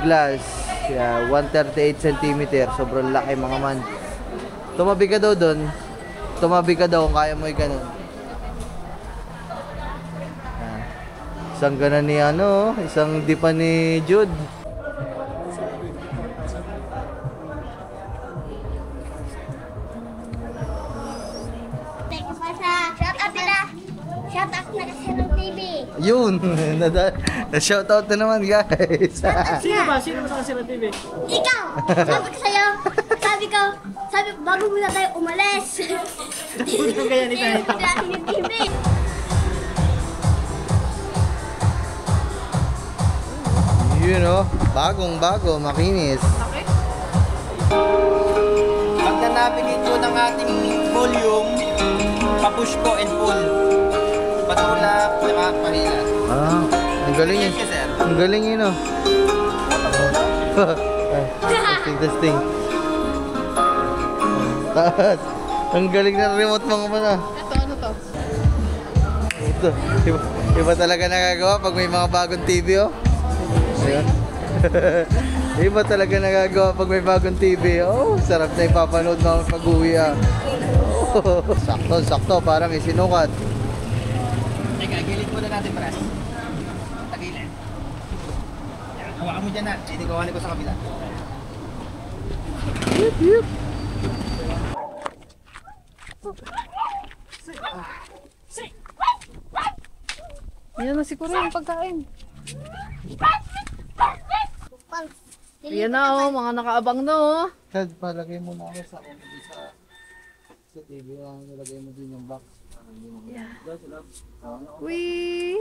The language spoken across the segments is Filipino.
glass. Yeah, 138 cm. Sobrang laki mga man. Tumabi ka daw doon. Tumabi ka daw kung kaya mo ganun. Isang gana ni ano, isang dipa ni Jude. Shout out na kasi ng TV. Yun, na-shoutout na naman guys. Sino ba? Sino ba sa kasi ng TV? Ikaw! Sabi ko sa'yo, sabi ko, bago muna tayo umalis. Huwag kang ganyan ito. Natin yung TV. Yun o, bagong-bago, makinis. Pag na-navigate ko ng ating volume, pa-push ko and pull. Patulak, pahila. Ah, ang galing yun. Ang galing yun o. Testing. Taas. Ang galing ng remote mga mana. Ito, ano to? Ito, iba talaga nagagawa pag may mga bagong TV o. Ayan. Iba talaga nagagawa pag may bagong TV. Oh, sarap na ipapanood namin pag-uwi ah. Oh, sakto, parang isinukat. Teka, gilid muna natin, pres. Tagilid. Hawakan mo dyan na. Hindi gawanin ko sa kabila. Yup. Yan na siguro yung pagkain. Yan na oh, mga nakaabang na oh. Tad, palagay mo na ako sa TV. Nilagay mo din yung box. Wee!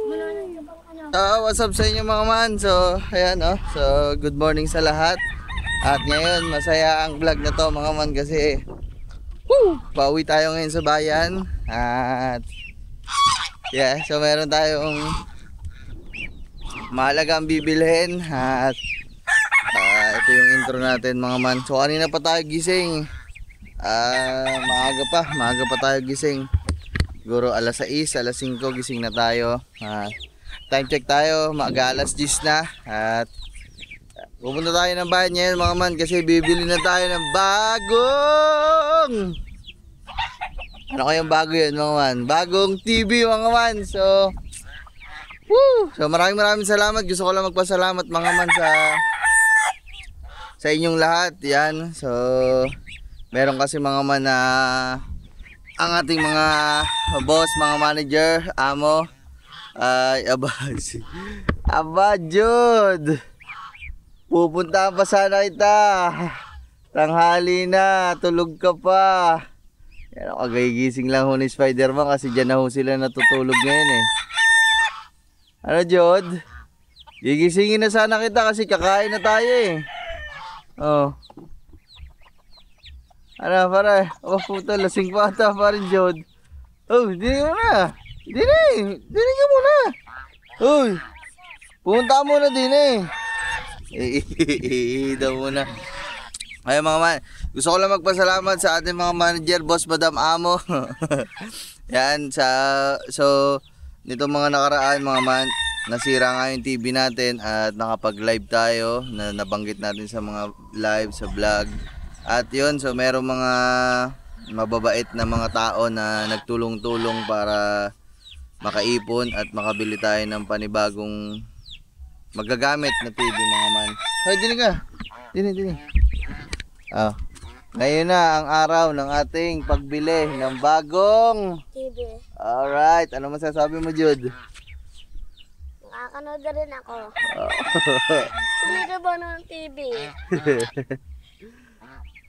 What's up sa inyo mga man? So, ayan oh. So, good morning sa lahat. At ngayon, masaya ang vlog na to mga man kasi pauwi tayo ngayon sa bayan. At yeah, so meron tayong mahalagang bibilhin. At ito yung intro natin mga man. So kanina pa tayo gising. Maaga pa tayo gising. Siguro alas 6, alas 5 gising na tayo. Time check tayo, maaga alas 10 na. At pupunta tayo ng bayan ngayon mga man kasi bibili na tayo ng bagong, ano kayang bago yun mga man? Bagong TV mga man. So so maraming salamat. Gusto ko lang magpasalamat mga man sa inyong lahat. Yan. So meron kasi mga man na ang ating mga boss, mga manager, amo ay aba Jude, pupunta pa sana kita. Tanghali na, tulog ka pa. Yan, kagagising lang ho ni Spider-Man kasi dyan na ho sila natutulog ngayon eh. Ano Jude? Gigisingin na sana kita kasi kakain na tayo eh. Oh. Ano pare? Oh puta, lasing pa ata pa rin Jude. Oh, dini mo na. Dini ka muna. Uy, pumunta muna din eh. Daw muna. Ayun mga man, gusto ko lang magpasalamat sa ating mga manager, boss, madam, amo. Yan, so nito mga nakaraan mga man, nasira nga yung TV natin at nakapag-live tayo na nabanggit natin sa mga live, sa vlog. At yun, so merong mga mababait na mga tao na nagtulong-tulong para makaipon at makabili tayo ng panibagong magagamit na TV mga man. Hoy, dini ka. Dini. Oh. Ngayon na ang araw ng ating pagbili ng bagong TV. Alright, ano masasabi mo Jude? Nakakanood na rin ako. Sumira ba ng TV?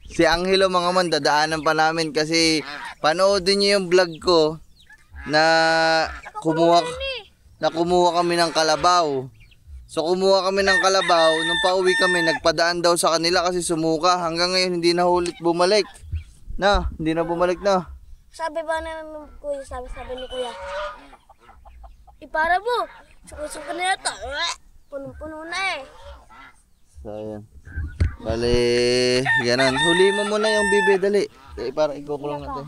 Si Angelo mga man, dadaanan pa namin kasi panoodin niyo yung vlog ko na kumuha kami ng kalabaw. So kumuha kami ng kalabaw, nung pauwi kami nagpadaan daw sa kanila kasi sumuka. Hanggang ngayon hindi na ulit bumalik. Hindi na bumalik na. Sabi ba namin kuya, sabi ni kuya, ipara mo, suko na yata, punong-puno na eh. So ayan. Bale, ganun. Huli mo muna yung bibe, dali. Para ikukulong natin.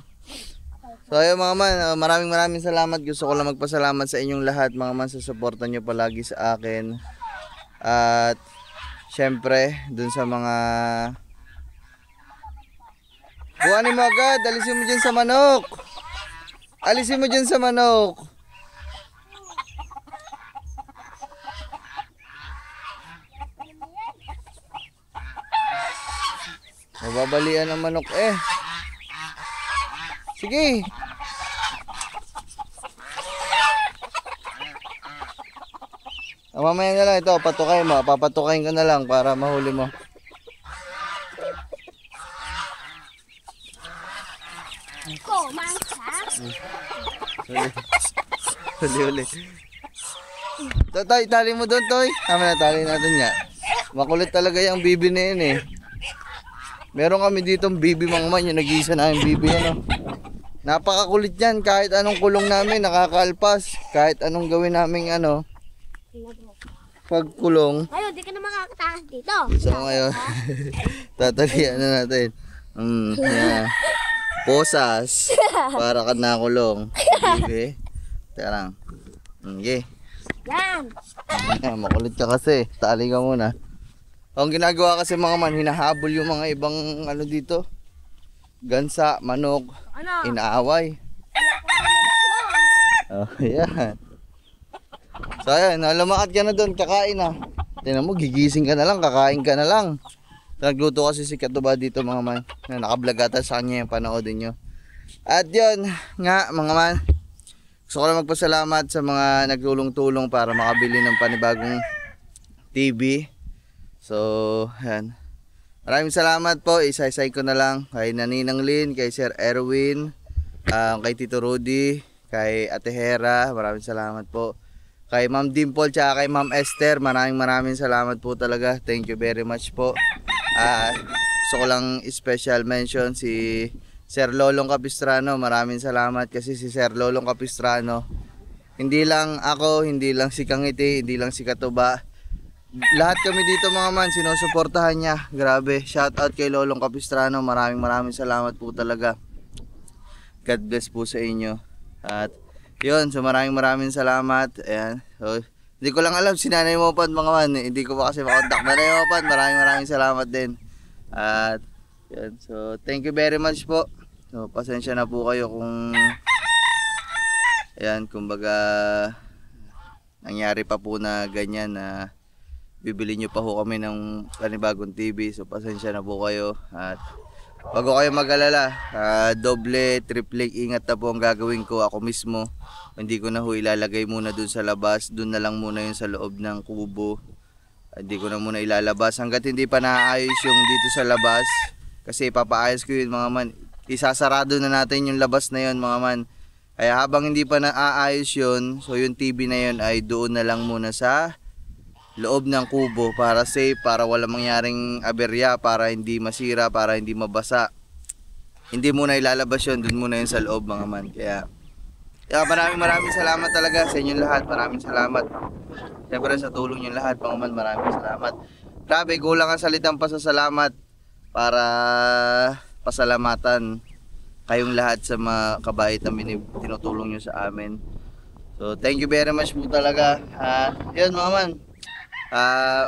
So ayun mga man, maraming salamat. Gusto ko lang magpasalamat sa inyong lahat mga man sa suporta nyo palagi sa akin. At syempre, dun sa mga... Buhanin mo agad, alisin mo dyan sa manok. Alisin mo dyan sa manok. Mababalian ang manok eh. Sige. Mamaya na lang ito, patukay mo. Papatukayin ka na lang para mahuli mo. Huli. Toy, tali mo doon, Toy. Tama na, tali natin nga. Makulit talaga yung bibi na yun eh. Meron kami ditong bibi mga man, yung nag-iisa na yung bibi ano. Napakakulit yan, kahit anong kulong namin, nakakaalpas. Kahit anong gawin namin ano, pagkulong. Ngayon, di ka na makakatakas dito. So ngayon, tatalian na natin. Yeah. Posas, para ka nakulong. Bibi. Teka lang. Okay. Yan. Yeah, makulit ka kasi, tali ka muna. Ang ginagawa kasi mga man, hinahabol yung mga ibang ano dito. Gansa, manok, Ano? inaaway. Oh, yan. So ayan, lumakad ka na doon, kakain na. Tingnan mo, gigising ka na lang, kakain ka na lang. Nagluto kasi si Katuba dito mga man. Nakablog ata sa kanya yung panoodin nyo. At yun nga mga man, gusto ko lang magpasalamat sa mga nagtulong-tulong para makabili ng panibagong TV. So, yan. Maraming salamat po. Isa-isay ko na lang kay Naninang Lynn, kay Sir Erwin, kay Tito Rudy, kay Ate Hera. Maraming salamat po. Kay Ma'am Dimple tsaka kay Ma'am Esther. Maraming salamat po talaga. Thank you very much po. Gusto ko lang special mention si Sir Lolong Capistrano. Maraming salamat kasi si Sir Lolong Capistrano, hindi lang ako, hindi lang si Kangiti, hindi lang si Katuba, lahat kami dito mga man, sinusuportahan niya. Grabe, shout out kay Lolong Capistrano. Maraming salamat po talaga. God bless po sa inyo. At yun, so maraming salamat. Ayan. So, hindi ko lang alam si Nanay Mopad mga man. Hindi ko pa kasi makontak. Nanay Mopad, maraming salamat din. At yun, so thank you very much po. So pasensya na po kayo kung ayan, kumbaga nangyari pa po na ganyan na bibili nyo pa ho kami ng panibagong TV. So pasensya na po kayo. At wag ko kayo mag-alala, doble, triple ingat na po ang gagawin ko ako mismo. Hindi ko na ho ilalagay muna dun sa labas, dun na lang muna yung sa loob ng kubo. Hindi ko na muna ilalabas hanggat hindi pa naayos yung dito sa labas, kasi ipapaayos ko yun mga man. Isasarado na natin yung labas na yun mga man. Kaya habang hindi pa naaayos yun, so yung TV na yun ay doon na lang muna sa loob ng kubo para safe, para wala mangyaring aberya, para hindi masira, para hindi mabasa. Hindi muna ilalabas yun, dun muna yun sa loob mga man. Kaya maraming salamat talaga sa inyong lahat. Maraming salamat. Siyempre sa tulong nyo lahat mga man, maraming salamat. Grabe, kulang ang salitang pasasalamat para pasalamatan kayong lahat sa mga kabait na tinutulong nyo sa amin. So thank you very much po talaga. Yun mga man,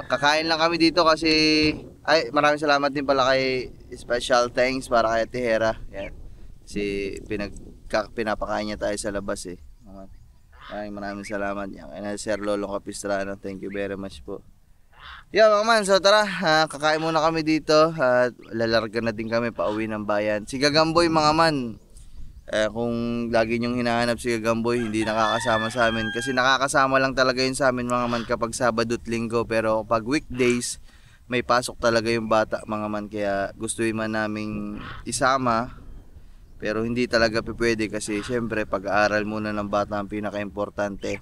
kakain lang kami dito kasi maraming salamat din pala kay special thanks para kay Ate Hera. Yan. Kasi pinapakain niya tayo sa labas eh. Maraming salamat. Yan. Kaya Sir Lolong Capistrano, thank you very much po. Yan mga man, so tara, kakain muna kami dito at lalarga na din kami pauwi ng bayan. Si Gagamboy mga man, kung lagi nyong hinahanap si Gagamboy, hindi nakakasama sa amin. Kasi nakakasama lang talaga yun sa amin mga man kapag Sabado at Linggo. Pero pag weekdays, may pasok talaga yung bata mga man. Kaya gustuin man naming isama, pero hindi talaga pwede kasi syempre pag-aaral muna ng bata ang pinaka-importante.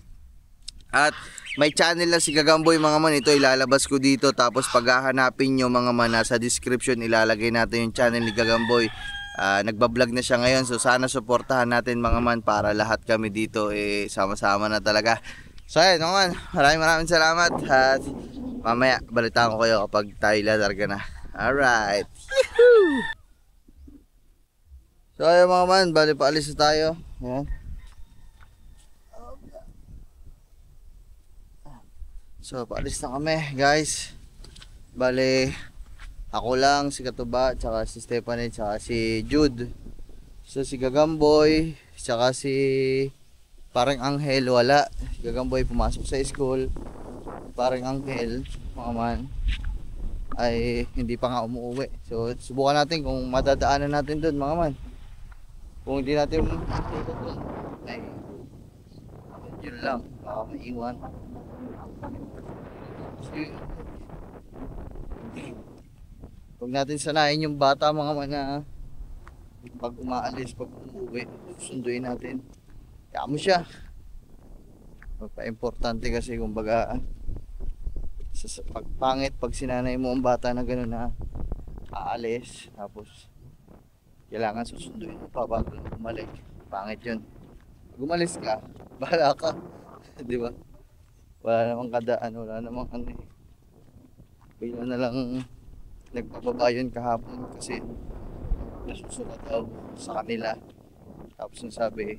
At may channel na si Gagamboy mga man, ito ilalabas ko dito. Tapos paghahanapin nyo mga man, nasa description ilalagay natin yung channel ni Gagamboy. Nagbablog na siya ngayon, so sana suportahan natin mga man para lahat kami dito sama-sama na talaga. So ayun mga man, maraming salamat. At mamaya balitaan ko kayo kapag tayo lalarga na. Alright. So ayun mga man, bali paalis na tayo. Ayan. So paalis na kami guys. Bale, ako lang, si Katuba, tsaka si Stephanie, tsaka si Jude. So si Gagamboy, tsaka si parang Angel wala. Si Gagamboy pumasok sa school. Parang Angel, mga man, ay hindi pa nga umuwi. So subukan natin kung madadaanan natin doon, mga man. Kung hindi natin ikot doon, ay yun lang, baka maiwan. Huwag natin sanayin yung bata, mga man, na pag umaalis, pag umuwi, susunduin natin. Kaya mo siya. Magpa-importante kasi kumbaga sa pagpangit pag sinanay mo ang bata na gano'n na aalis, tapos kailangan susunduin mo pa bago umalik. Pangit yun. Pag umalis ka, bahala ka. Di ba? Wala namang kadaan, wala namang ano eh. Bigla na lang nagpababa yun kahapon kasi nasusulat daw sa kanila. Tapos nasabi,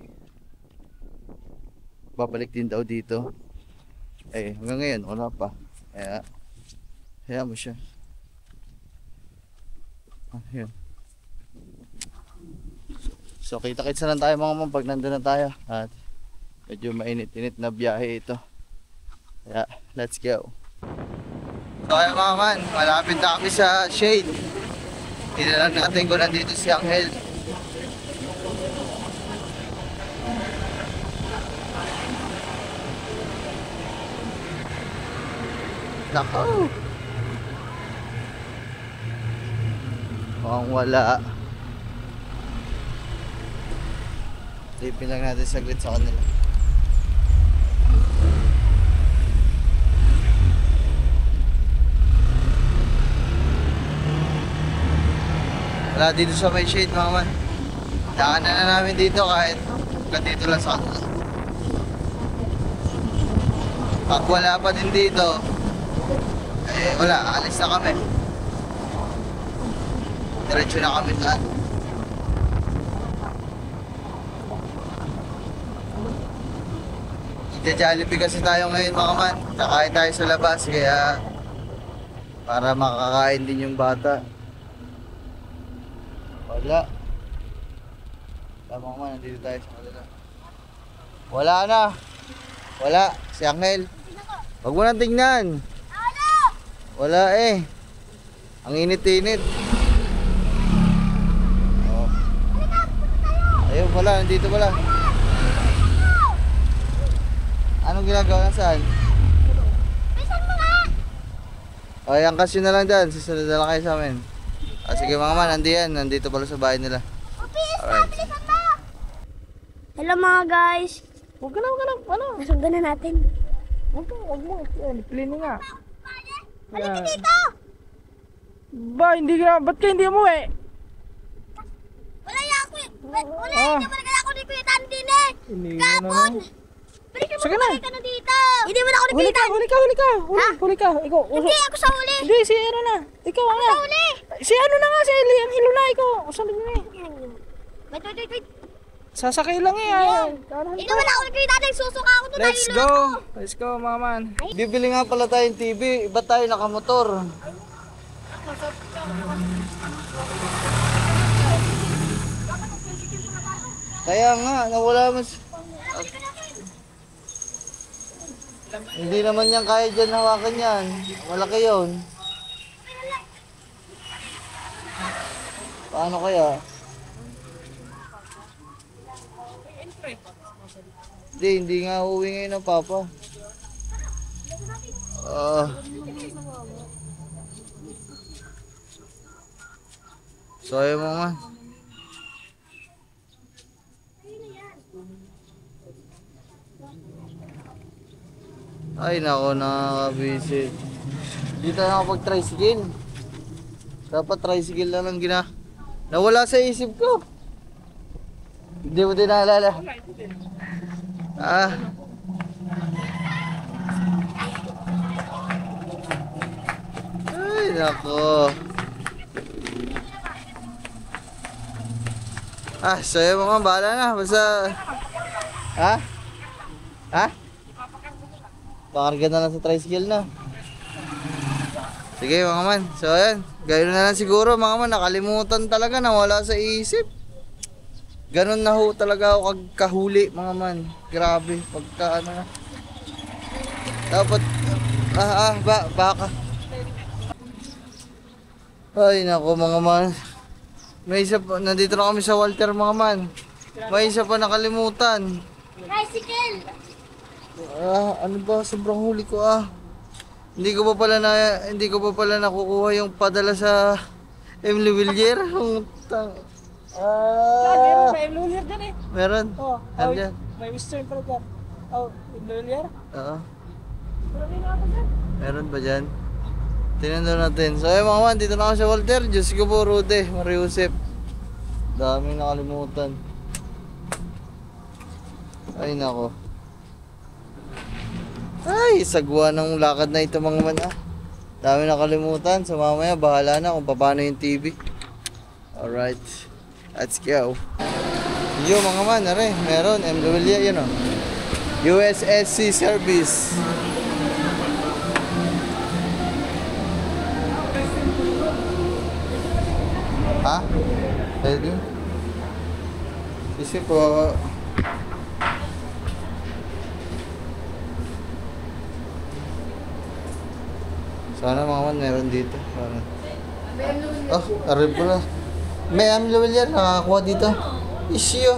babalik din daw dito. Eh, hanggang ngayon, wala pa. Kaya, kaya mo siya. Ayun. So, kita-kitsa lang tayo mga ma'am pag nandun na tayo. At medyo mainit-init na biyahe ito. Kaya, let's go. So ayun mga man, malapit na kami sa shade. Tinalan natin kung nandito si Angel. Nako. Mukhang wala. Tipin lang natin saglit sa kanila. Wala dito sa may shade, mga man. Daanan na namin dito kahit dito lang sa kanila. Pag wala pa din dito, eh wala, alis na kami. Diretso na kami daan. Jollibee kasi tayo ngayon, mga man. Kakain tayo sa labas, kaya para makakain din yung bata. Wala. Tama ko man, nandito tayo sa kanila. Wala na. Wala. Si Angel. Huwag mo nang tingnan. Wala eh. Ang init-init. Oh. Ayun pala, nandito pala. Anong ginagawa na saan? O, yung kasyo na lang dyan. Susunod na lang kayo sa amin. Ah, sige mga man, nandito pala sa bahay nila. Alright. Hello mga guys. Huwag ka na, ano? Nasundan na natin. Huwag mo. Plini nga. Halika dito! Ba, hindi ka, ba't ka hindi umuwi? Wala ya ako eh. Wala, Ah. hindi mo na kaya ako ni Kuya Tandin eh. Hindi Kapon! Balik Sige mo na. ka na dito. Hindi mo na ako Huli ka. nipitan. Hindi ako sa huli. Hindi, si ano na. Ikaw Ako nga. sa huli. Si ano na nga, si Eli, ang hilo na, ikaw. Usalig mo eh. Wait. Sasakay lang eh. Hindi mo na ako ni Kuya Tandin. Susuka ako doon. Let's go. Let's go, mga man. Bibili nga pala tayong TV. Iba tayo nakamotor. Kaya nga, nawala mas... Hindi naman yan kaya dyan hawakan yan. Malaki yun. Paano kaya? Hindi nga uuwi ngayon ng papa. So ayun mo man. Ay nako, nakakabisit. Hindi tayo nakapag-tricycle. Dapat tricycle na lang nawala sa isip ko. Hindi mo din naalala. Ay nako. Sa'yo mga bahala na. Basta... Ha? Pakarga na lang sa tricycle na. Sige mga man. So ayan, gano'n na lang siguro mga man. Nakalimutan talaga, nawala sa isip. Ganon na ho talaga ako kahuli mga man. Grabe, pagka ano na. Dapat, baka. Ay nako mga man. May isa pa, nandito na kami sa Walter mga man. May isa pa nakalimutan. Tricycle! Ano ba, sobrang huli ko Hindi ko pa pala nakukuha yung padala sa Emily Villiers. May Emlulier dyan eh. Meron? Oh, Andyan? may Western pala dyan. Oh, Emlulier? Oo. Pero hindi na ako dyan. Meron ba dyan? Tingnan daw natin. So ayun mga man, dito na ako sa Walter. Diyos ko po, Rude, Mariusep. Dami nakalimutan. Ay nako. Ay, sagwa ng lakad na ito mga man Dami nakalimutan. So mamaya, bahala na kung paano yung TV. Alright. Let's go. Yo mga man, meron. MWA yun USSC service. Ha? Pwede? Kasi po sana mga man meron dito. Arib ko na. May amlawil yan, nakakakuha dito. Issue.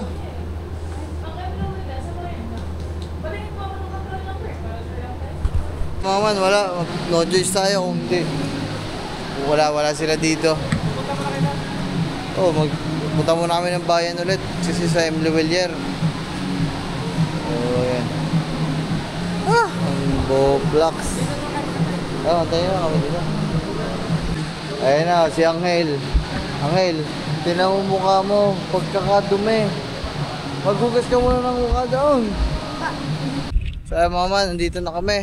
Mga man, wala. No choice tayo kung hindi. Wala sila dito. Punta muna kami ng bayan ulit. Kasi sa Emily Villiers. Yan. Ang Boblocks. Tayo na kami dito. Ayun na, si Angel. Angel, tinan mo mukha mo. Pagkakadumi. Maghugas ka muna ng mukha doon. So mga man, nandito na kami.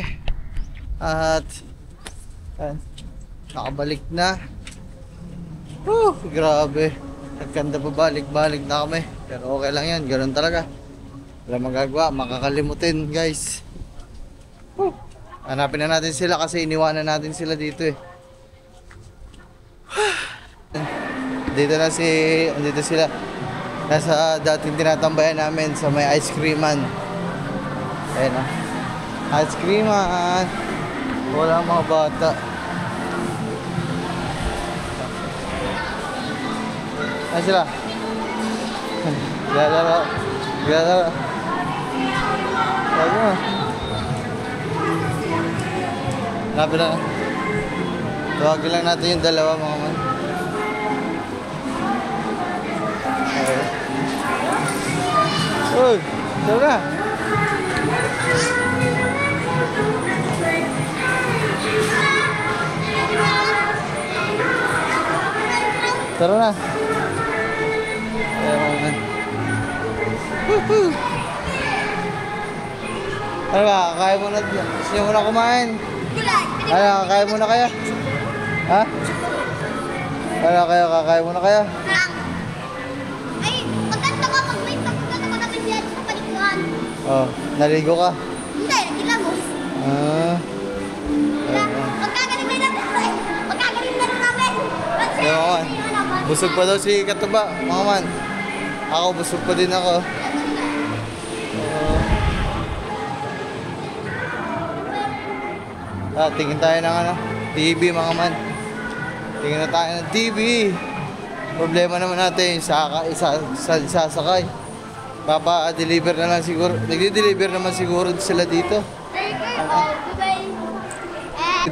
At nakabalik na. Grabe. Nagkanda pa balik na kami. Pero okay lang yan, ganoon talaga. Wala magagawa, makakalimutin guys. Hanapin na natin sila kasi iniwanan natin sila dito eh. Dito sila. Nasa dating tinatambayan namin sa may ice creaman. Ayan ice creaman. Wala mga bata. Ayan sila. Lalaro. Sabi mo. Hanapin na. Tawagin lang natin yung dalawa mga man. Uy, tara na. Tara na. Ayan. Ano ba, kakain mo na. Gusto nyo muna kumain? Ano, kakain muna kaya? Ha? Ano kayo, kakain muna kaya? Ay, maganda ka pag may pagkakata ko natin yan sa palikuan. Oh, naligo ka? Hindi, nagilamos. Magkagaling na natin. Magkagaling na namin. Yung mga man, busog pa daw si Katuba, mga man. Ako, busog pa din ako. Tingin tayo ng TV mga man. Tingin na tayo ng TV. Problema naman natin, sasakay. Papa-deliver na lang siguro. Nagdi-deliver naman siguro sila dito.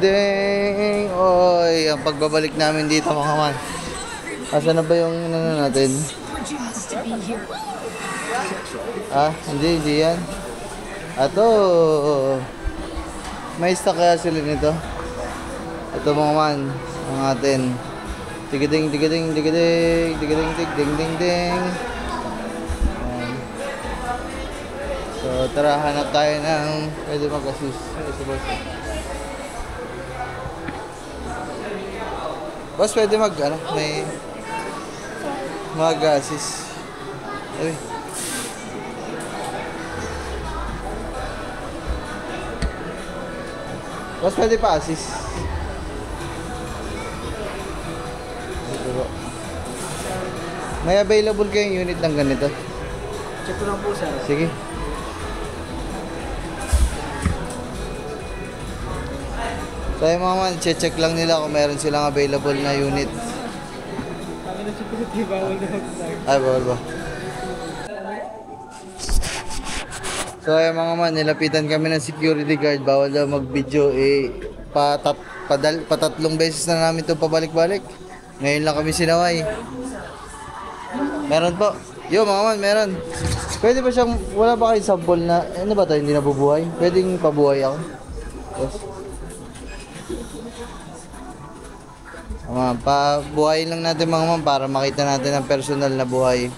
Ding! Oy, ang pagbabalik namin dito mga man. Asan na ba yung natin? Hindi yan. Ato. May stock kaya sila nito. Ito mga man, ang atin. Tigading. So tara, hanap tayo ng pwede mag-assist. Boss, pwede may mag-assist. Ay. Boss, pwede pa assist. May available kayong unit ng ganito? Check ko lang po, sir. Sige. So yung mga man, check lang nila kung meron silang available na unit. Kami na security, bawal na mag-start. Ay, bawal ba? So ayun mga man, nilapitan kami ng security guard. Bawal daw mag-video. Patatlong beses na namin ito pabalik-balik. Ngayon lang kami sinaway. Meron po. Yo mga man, meron. Pwede ba siyang, wala ba kayo sample na, ano ba tayo, hindi nabubuhay? Pwedeng pabuhay ako. Yes. Pabuhayin lang natin mga man para makita natin ang personal na buhay.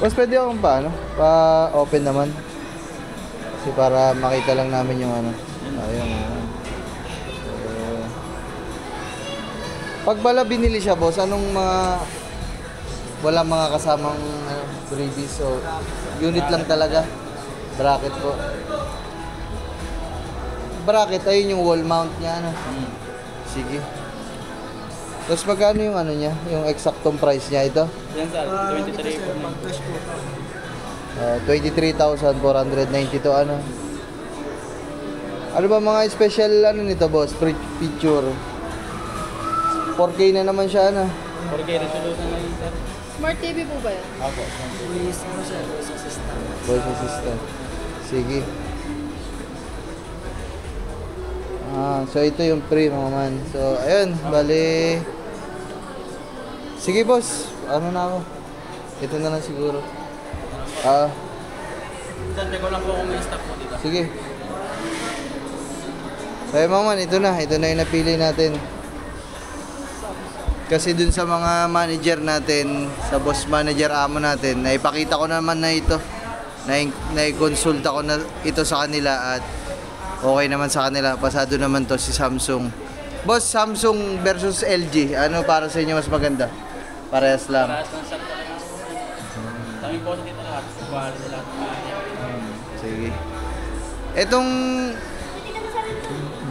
Boss, pwede akong pa-open naman. Kasi para makita lang namin yung ano. Ayun. Pag bala binili siya, boss, anong wala mga kasamang freebies o unit lang talaga? Bracket po. Bracket, ayun yung wall mount niya, ano? Sige. Tapos magkano yung ano niya? Yung eksaktong price niya ito? Yan, sir. 23 po. 23,492 ano? Ano ba mga special ano nito, boss? Picture. 4K na naman siya, ano? 4K resolution na yun, sir. Smart TV po ba yan? Apo. Voice assistant. Sige. So ito yung pre mga man. So ayun, bali. Sige boss, ano na ako? Ito na lang siguro. Sir, ko lang po kung may stock po dito. Sige. So ayun mga man, ito na yung napili natin. Kasi dun sa mga manager natin, sa boss manager amo natin, naipakita ko naman na ito. Naikonsulta ko na ito sa kanila at okay naman sa kanila. Pasado naman to si Samsung. Boss, Samsung versus LG. Ano para sa inyo mas maganda? Parehas lang. Parehas ng stock po rin. Dami po dito lahat. Quality lahat. Sige. Etong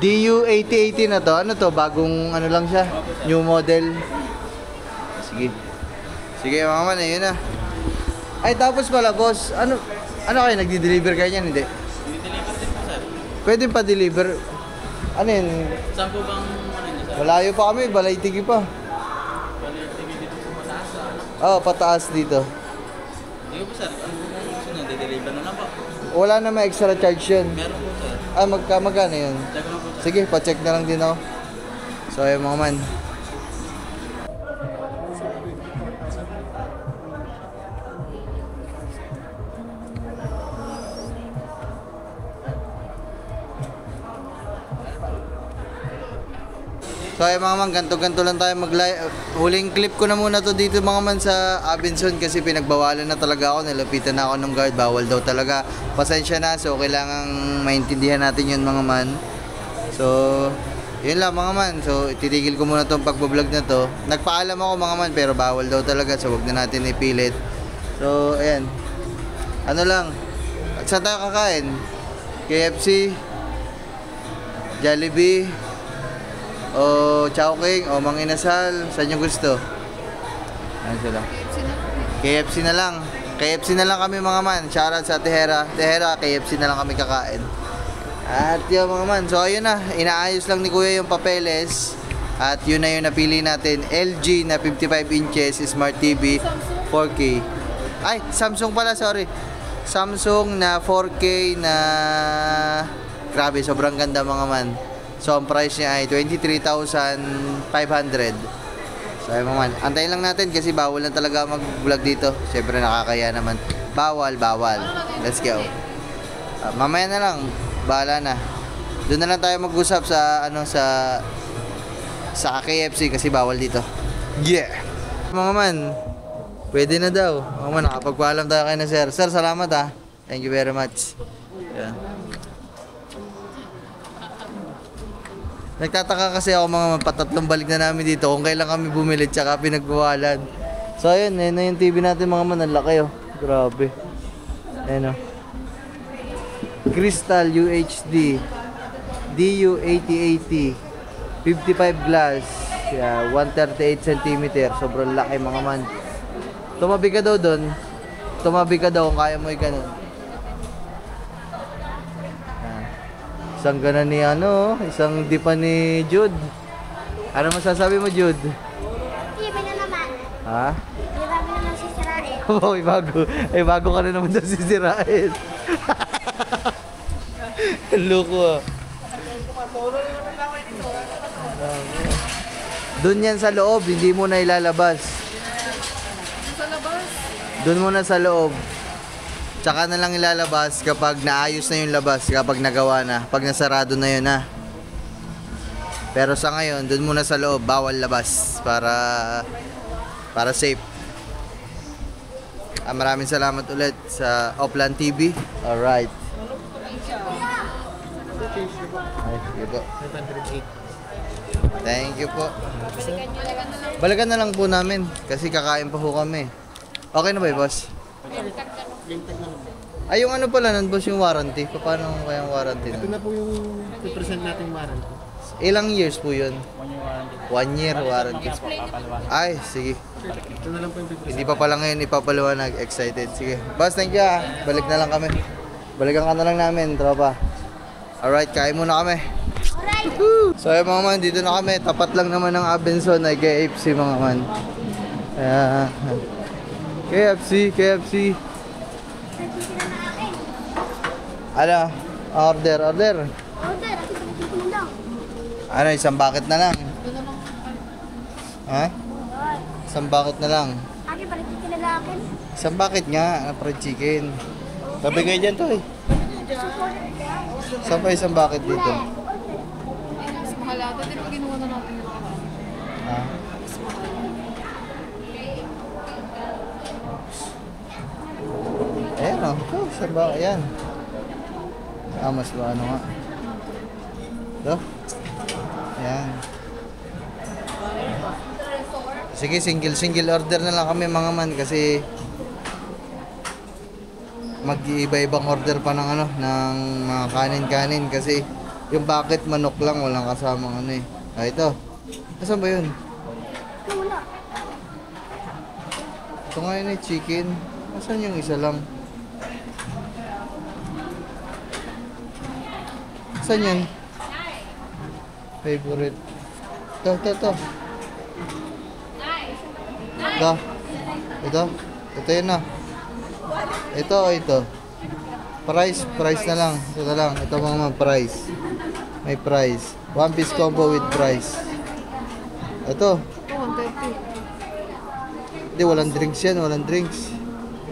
DU8080 na to, ano to? Bagong ano lang siya? New model. Sige. Sige mga man, yun na. Ay tapos pala boss, ano kayo? Nagdi-deliver kayo niyan? Hindi. Deliver din po, sir. Pwede pa deliver. Ano yun? Saan po bang ano niyo, sir? Malayo pa kami, Balaytigi pa. Bali, dito po mataas, ano? Oo, pataas dito. Hindi po, sir. Ano po kung gusto niyo? Deliver na lang po. Wala na may extra charge yun. Meron po, sir. Magkano yun? Check lang po, sir. Sige, pa-check na lang din ako. So ayun mga man. So ay mga man, ganto-ganto lang tayo huling clip ko na muna to dito mga man sa Abenson kasi pinagbawalan na talaga ako, nilapitan na ako ng guard, bawal daw talaga. Pasensya na, so kailangang maintindihan natin yun mga man. So, yun lang mga man. So, titigil ko muna tong pagbablog na to. Nagpaalam ako mga man pero bawal daw talaga, so wag na natin ipilit. So, ayan. Ano lang, saan tayo kakain? KFC, Jollibee, o Chowking, o Mang Inasal, saan yung gusto? Ano sila? KFC na lang. KFC na lang kami mga man. Shoutout sa Tehera. Tehera, KFC na lang kami kakain. At yun mga man. So ayun na, inaayos lang ni Kuya yung papeles. At yun na yung napili natin. LG na 55 inches Smart TV 4K. Ay, Samsung pala, sorry. Samsung na 4K na grabe, sobrang ganda mga man. So, ang price niya ay 23,500. So, ay mga man, antayin lang natin kasi bawal na talaga mag-vlog dito. Siyempre, nakakaya naman. Bawal. Let's go. Mamaya na lang. Bahala na. Doon na lang tayo mag-usap sa, sa KFC kasi bawal dito. Yeah! Mga man, pwede na daw. Mga man, nakapagpaalam tayo kay na sir. Sir, salamat ha. Thank you very much. Yeah. Nagtataka kasi ako mga patatlong balik na namin dito kung kailan kami bumili tsaka pinagbawalan. So ayun, ayun na yung TV natin mga man, ang laki oh. Grabe. Ayun oh. Crystal UHD DU8080 55 glass Yeah, 138 cm. Sobrang laki mga man. Tumabi ka daw doon. Tumabi ka daw kung kaya mo ganun. Isang gana ni ano, isang di pa ni Jude. Ano masasabi mo, Jude? Iba na naman. Ha? Iba na naman sisirain. Oo, bago. Ay, bago ka na naman daw sisirain. Loko ah. Doon yan sa loob, hindi mo na ilalabas. Sa labas. Doon mo na sa loob. Tsaka na lang ilalabas kapag naayos na yung labas, kapag nagawa na, pag nasarado na yun na. Pero sa ngayon, doon muna sa loob, bawal labas para safe. Maraming salamat ulit sa Oplan TV. Alright. Ay, sige po. 508. Thank you po. Balikan na lang po namin kasi kakain pa ho kami. Okay na ba, boss? Ay, yung ano pala nun, boss, yung warranty. Paano kaya yung warranty Ito nun? na po yung 2% nating warranty. Ilang years po yun? 1 year warranty. Ay, sige. Ito na lang po yung 2%. Hindi pa pala ngayon ipapaliwanag. Excited. Sige. Boss, thank you ah. Balik na lang kami. Balikan ka na lang namin, tropa. Alright, kain muna kami. Alright. So ayun mga man, dito na kami. Tapat lang naman ng Abenson ay KFC mga man. Ayan. KFC. Ano? Order. Order, ako pagkitin lang. Ano, isang bucket na lang. Ha? Isang bucket na lang. Aki, pagkitin na lang akin. Isang bucket nga, fried chicken. Tabi kayo dyan to eh. Saan pa isang bucket dito? Mas mahal ata. Di ba ginawa na natin yung Ha? Ayan o. Oh, isang bucket. Ayan. Mas ba ano nga? Ito. Ayan. Sige, single order na lang kami mga man kasi mag-iiba-ibang order pa ng ano, ng mga kanin-kanin kasi yung bucket manok lang, walang kasamang ano eh. Ah, ito. Asan ba yun? Wala. Ito nga yun eh, chicken. Asan yung isa lang? Asan yan? Favorite. Ito. Ito yun na. Ito. Price na lang. Ito na lang. Ito mga price. May price. 1 piece combo with price. Ito. 130. Hindi, walang drinks yan. Walang drinks.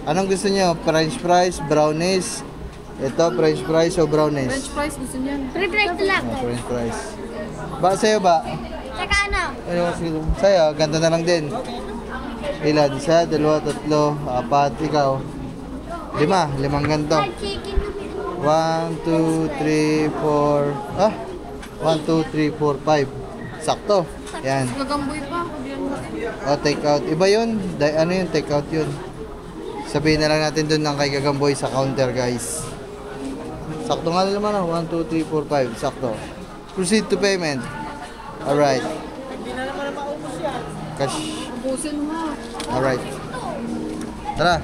Anong gusto niyo? French fries, brownies. Ito, French fries o brownies? French fries gusto niyan. Pre-break na lang. French fries. Ba, sa'yo ba? Saka ano? Ano sige. Sa'yo, ganda na lang din. Ilan? Isa, dalawa, tatlo, apat, ikaw. 5, 5 ganito. Fried chicken na 1, 2, 3, 4. 1, 2, 3, 4, 5. Sakto. Yan. Gagamboy pa. O, take out. Iba yun. Ano yun? Take out yun. Sabihin na lang natin dun ng kay Gagamboy sa counter, guys. Sakto nga naman ah. 1, 2, 3, 4, 5. Sakto. Proceed to payment. Alright. Hindi na naman maubos yan. Cash. Ubusin mo. Alright. Tara.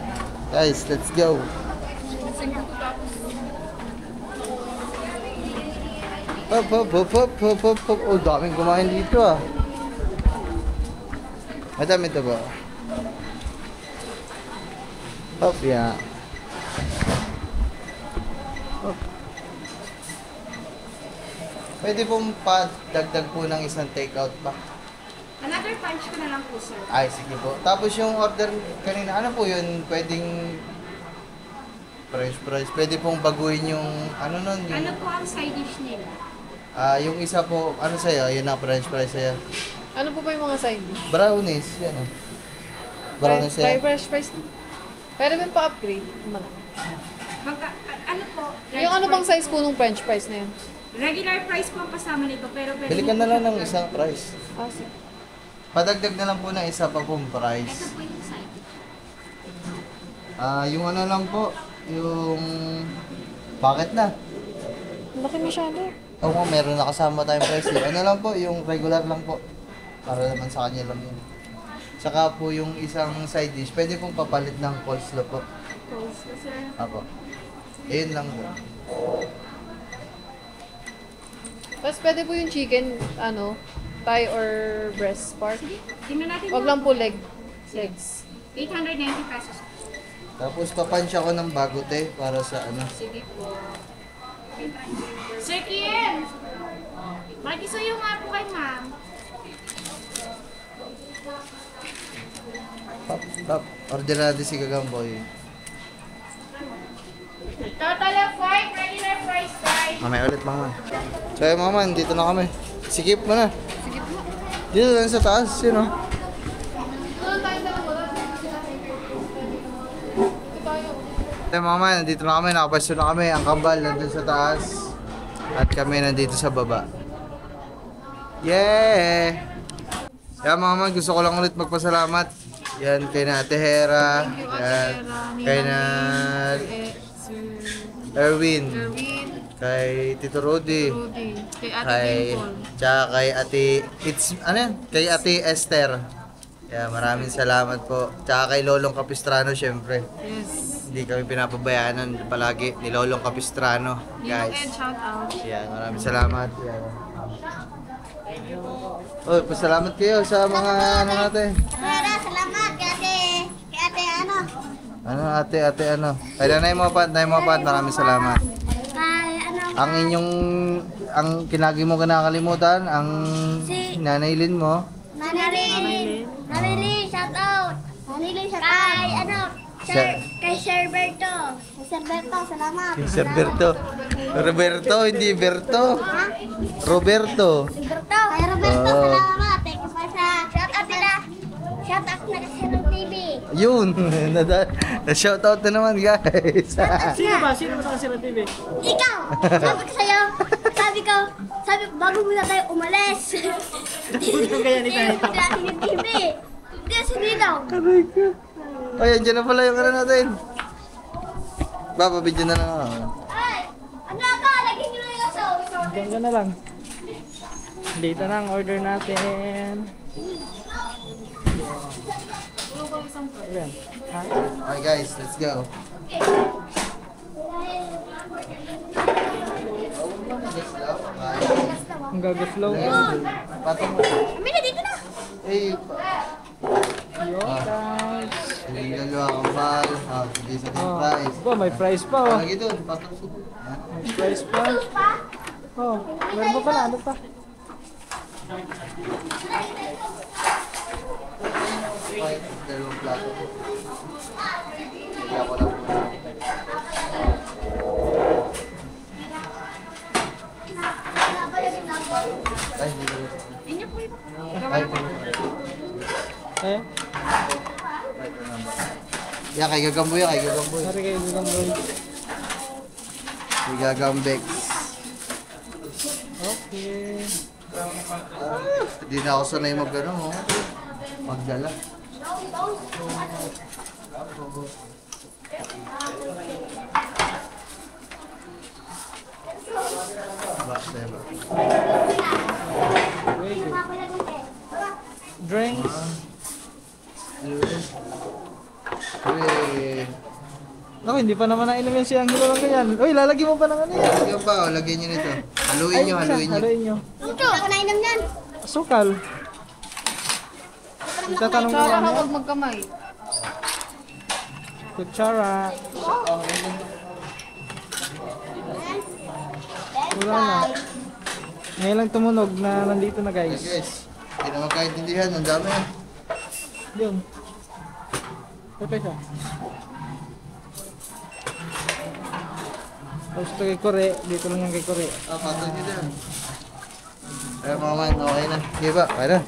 Guys, let's go. Hop. Oh, daming kumain dito ah. Madami ito ba? Hop, yeah. Hop. Pwede pong dagdag po ng isang takeout pa. Another punch ko na lang po, sir. Ay, sige po. Tapos yung order kanina, ano po yun? Pwedeng French fries. Pwede pong baguhin yung ano nun? Yung, Ano po ang side dish nila? yung isa po, ano sa'yo? Yun na, French fries sa'yo. Ano po ba yung mga side dish? Brownies, yan o. Brownies sa'yo. French fries. Pwede ba pa-upgrade? Ano po? Yung ano bang size po ng French fries na yun? Regular price po ang kasama nito, pero pwede Bili ka na lang ng isang price. Ah, sige. Padagdag na lang po ng isa pa pong Ito price. po yung side. Yung ano lang po, yung... Bakit na? Laki masyado. Oo, meron na kasama tayong price. Ano lang po, yung regular lang po. Para naman sa kanya lang yun. Saka po yung isang side dish, pwede pong papalit ng coleslaw po. Coleslaw, sir. Apo. Ayun lang po. Tapos pwede po yung chicken, thigh or breast part. Tingnan natin Wag lang po legs. 890 pesos. Tapos papunch ako ng bagote para sa Sige po. Sir Kian! Makikisuyo nga po kay ma'am. Pop. Order natin si Gagamboy. Total of 5 regular price guys. Mamaya ulit mga man. So ayun mga man, dito na kami. Sikip mo na. Dito lang sa taas, yun o. Ayun mga man, nandito na kami. Nakapwesto na kami. Ang kambal nandun sa taas. At kami nandito sa baba. Yeah! Kaya mga man, gusto ko lang ulit magpasalamat. Yan, kay na Ate Hera. Yan, kay na Erwin. Kay Tito Rudy. Kay Ate Kay, Dimple. tsaka kay Ate, kay Ate Esther. Kaya maraming salamat po. Tsaka kay Lolong Capistrano, syempre. Yes. Hindi kami pinapabayaan nun palagi ni Lolong Capistrano. Ninong Ed, Guys. shout out. Yan, maraming salamat. Yan. Oh, pasalamat kayo sa mga natin. Hera, salamat kay ate Ate, Kay Nanay Mopat, maraming salamat. Kay Ang inyong, ang kinagi mo kinakalimutan, ang Nanay Lin mo. Nanili, shout out. Nanili, shout out. Kay Sir Berto. Salamat. Sir Berto. Roberto, hindi Berto. Roberto. Berto. Kay Roberto, Oh. salamat. Thank you pa sa shout out nila. Shout out na kasi ng TV. Yun, na-shoutout na naman guys. Sino ba? Sino ba nakasira TV? Ikaw! Sabi ko sa'yo, sabi ko, bago muna tayo umalis. Kung kaya ni tayo. Hindi natin yung TV. Hindi na sinilaw. Ay, andyan na pala yung natin. Bababidyo na lang ako. Ay! Ano ka? Lagyan nyo na yung sauce. Diyan ka na lang. Dito na ang order natin. Ayan. Ha? Okay guys, let's go. Ang gagaslaw. Patong mo. Mila, dito na. Eh, Yo, guys. dalawa kang bal. Sige sa Oh. price. Ba, may price pa oh. Lagi doon, patong mo. May price pa. Oh, meron pa pala. Ano pa? Dalawang plato. Sige ako lang. Ay, hindi ko. Ay, Eh? yan, kay Gagamboy yan, kay Gagamboy. Sorry kayo lang boy. Kay Gagambex. Okay. Hindi na ako sanay mag-ano, magdala. Box never. Very good. Drinks. Uy, Ako, hindi pa naman nainom yan si Angelo lang ganyan. Uy, lalagyan mo pa ng ano yan. lagyan pa, lagyan nyo nito. Haluin nyo, isa, haluin nyo. haluin nyo. Ito, ako nainom yan. Sukal. Itatanong ko Tsaka lang. huwag magkamay. Kutsara. Wala na. Ngayon lang tumunog na nandito na Yes, guys. guys. Hindi na magkaintindihan, ang dami yan. Yun. Pepe siya. Tapos ito kay Kore. Dito lang yan kay Kore. Patol nyo din. Kaya mga man, okay na. Okay ba? Okay na.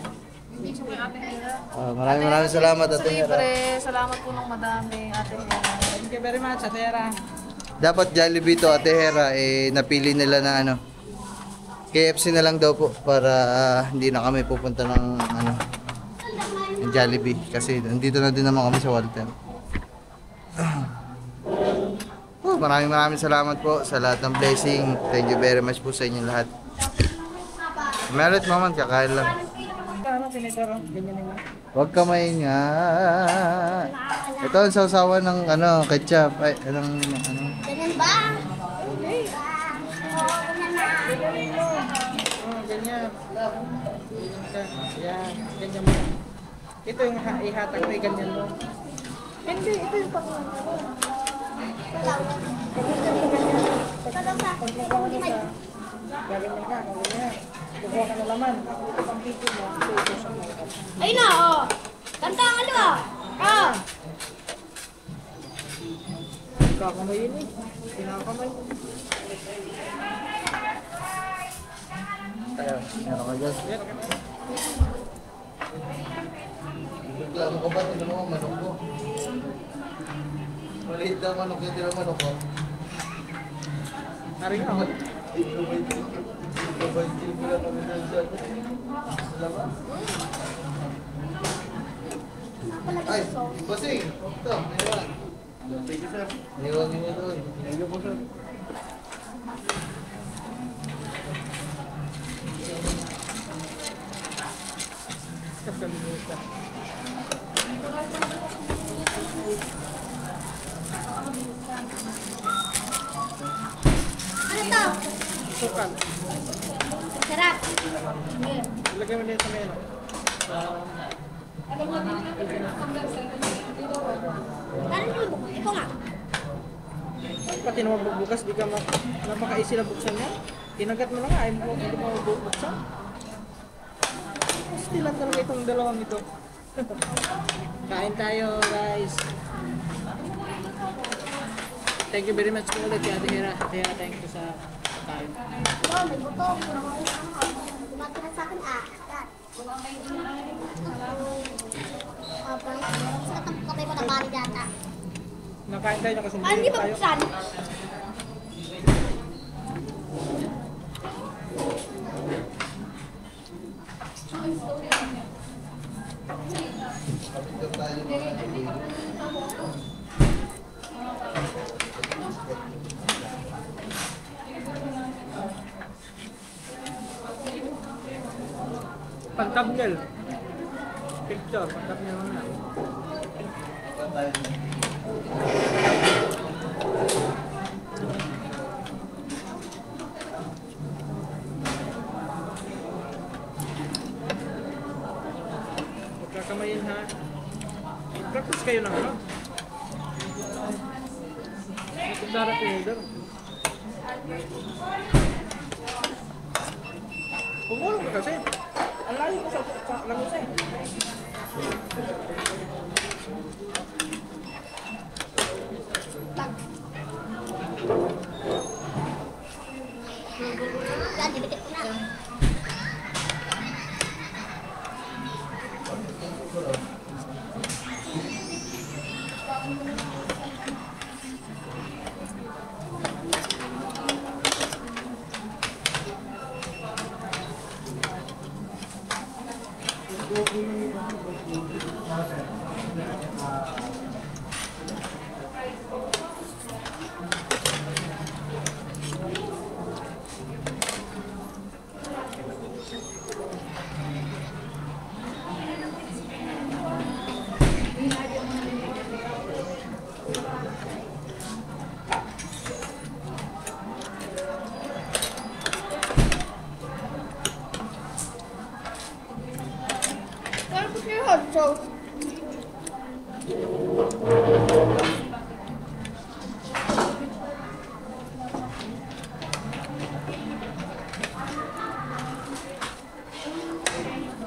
Maraming salamat at Siyempre, salamat po ng madami, Ate Hera. Thank you very much, Atera. dapat Jollibee to, Ate Hera, napili nila na KFC na lang daw po para hindi na kami pupunta ng ng Jollibee kasi nandito na din naman kami sa Walter. Maraming salamat po sa lahat ng blessing. Thank you very much po sa inyo lahat. Merit maman, kakain lang. Senator. Ganyan mo. Huwag ka mainga. Ito ang sausawan ng ketchup. Ay, ano. Ganyan ba? Okay. Oo, ganyan na. Oh, ganyan. Ganyan ka. Yan. Ganyan mo. Ito yung ihatag na ganyan mo. Hindi, ito yung Ito daw sa akin. Hindi may. Gaganyan ka. Ganyan. Kukuha ka na laman. Ang pito mo. Ayun na, oh. Kanta ang ano, oh. Oh. Kakamay yun eh. Pinakamay. Tayo, meron ka dyan. Reklamo ka ba? Tinan mo ang manok ko. Maliit na manok yun, tinan manok ko. Naring ako. Ay, bossing! Ito, mayroon. Mayroon mo doon. Mayroon mo doon. Ano to? Sukan. Sarap. Ilagay mo din sa meno. Parang yung buko. Ito nga. Pati na magbubukas, di ka napaka-easy na buksan niya. Tinagat mo na nga, ayaw mo hindi mo mabubuksan. Gusto lang talaga itong dalawang ito. Kain tayo, guys. Thank you very much po ulit, Ate Hera. Hera, thank you sa kain. Oh, may buto. Tumatira sa akin, ah. Yan. Sa kapay mo na bali data. Nakain tayo, Paano nakasumbong di ba tayo. buksan? Pag-thumbnail. Picture, pag-thumbnail mo na. Magkakamayin ha. Practice kayo ng ano? Kutsara tinidor. Pumulong ka kasi. Ang layo ko sa langos eh. Yan, dibigit ko na. Parang put your hot sauce.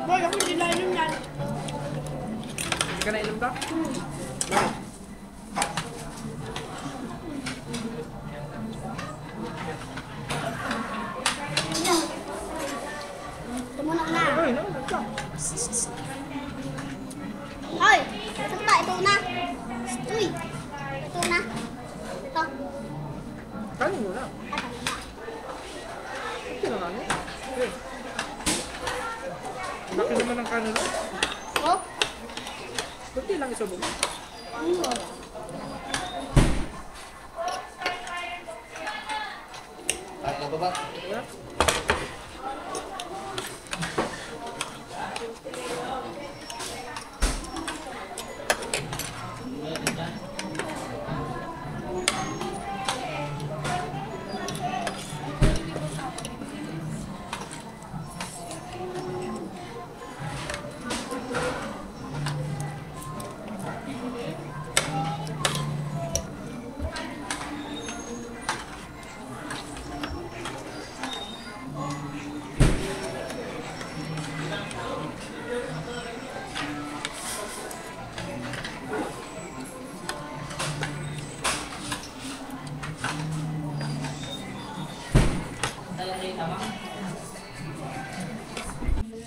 Boy, ako hindi na inom yan. Hindi ka na inom ba? Tumunog na. Ay, no, ito. Hoy! Ito ba? Ito na. Uy! Ito na. Ito. Kanin mo na. Ito na nga, no? Okay. Ang laki naman ng kanin, no? Oh? Kunti lang isa mo. Ay, ano ba? Yeah.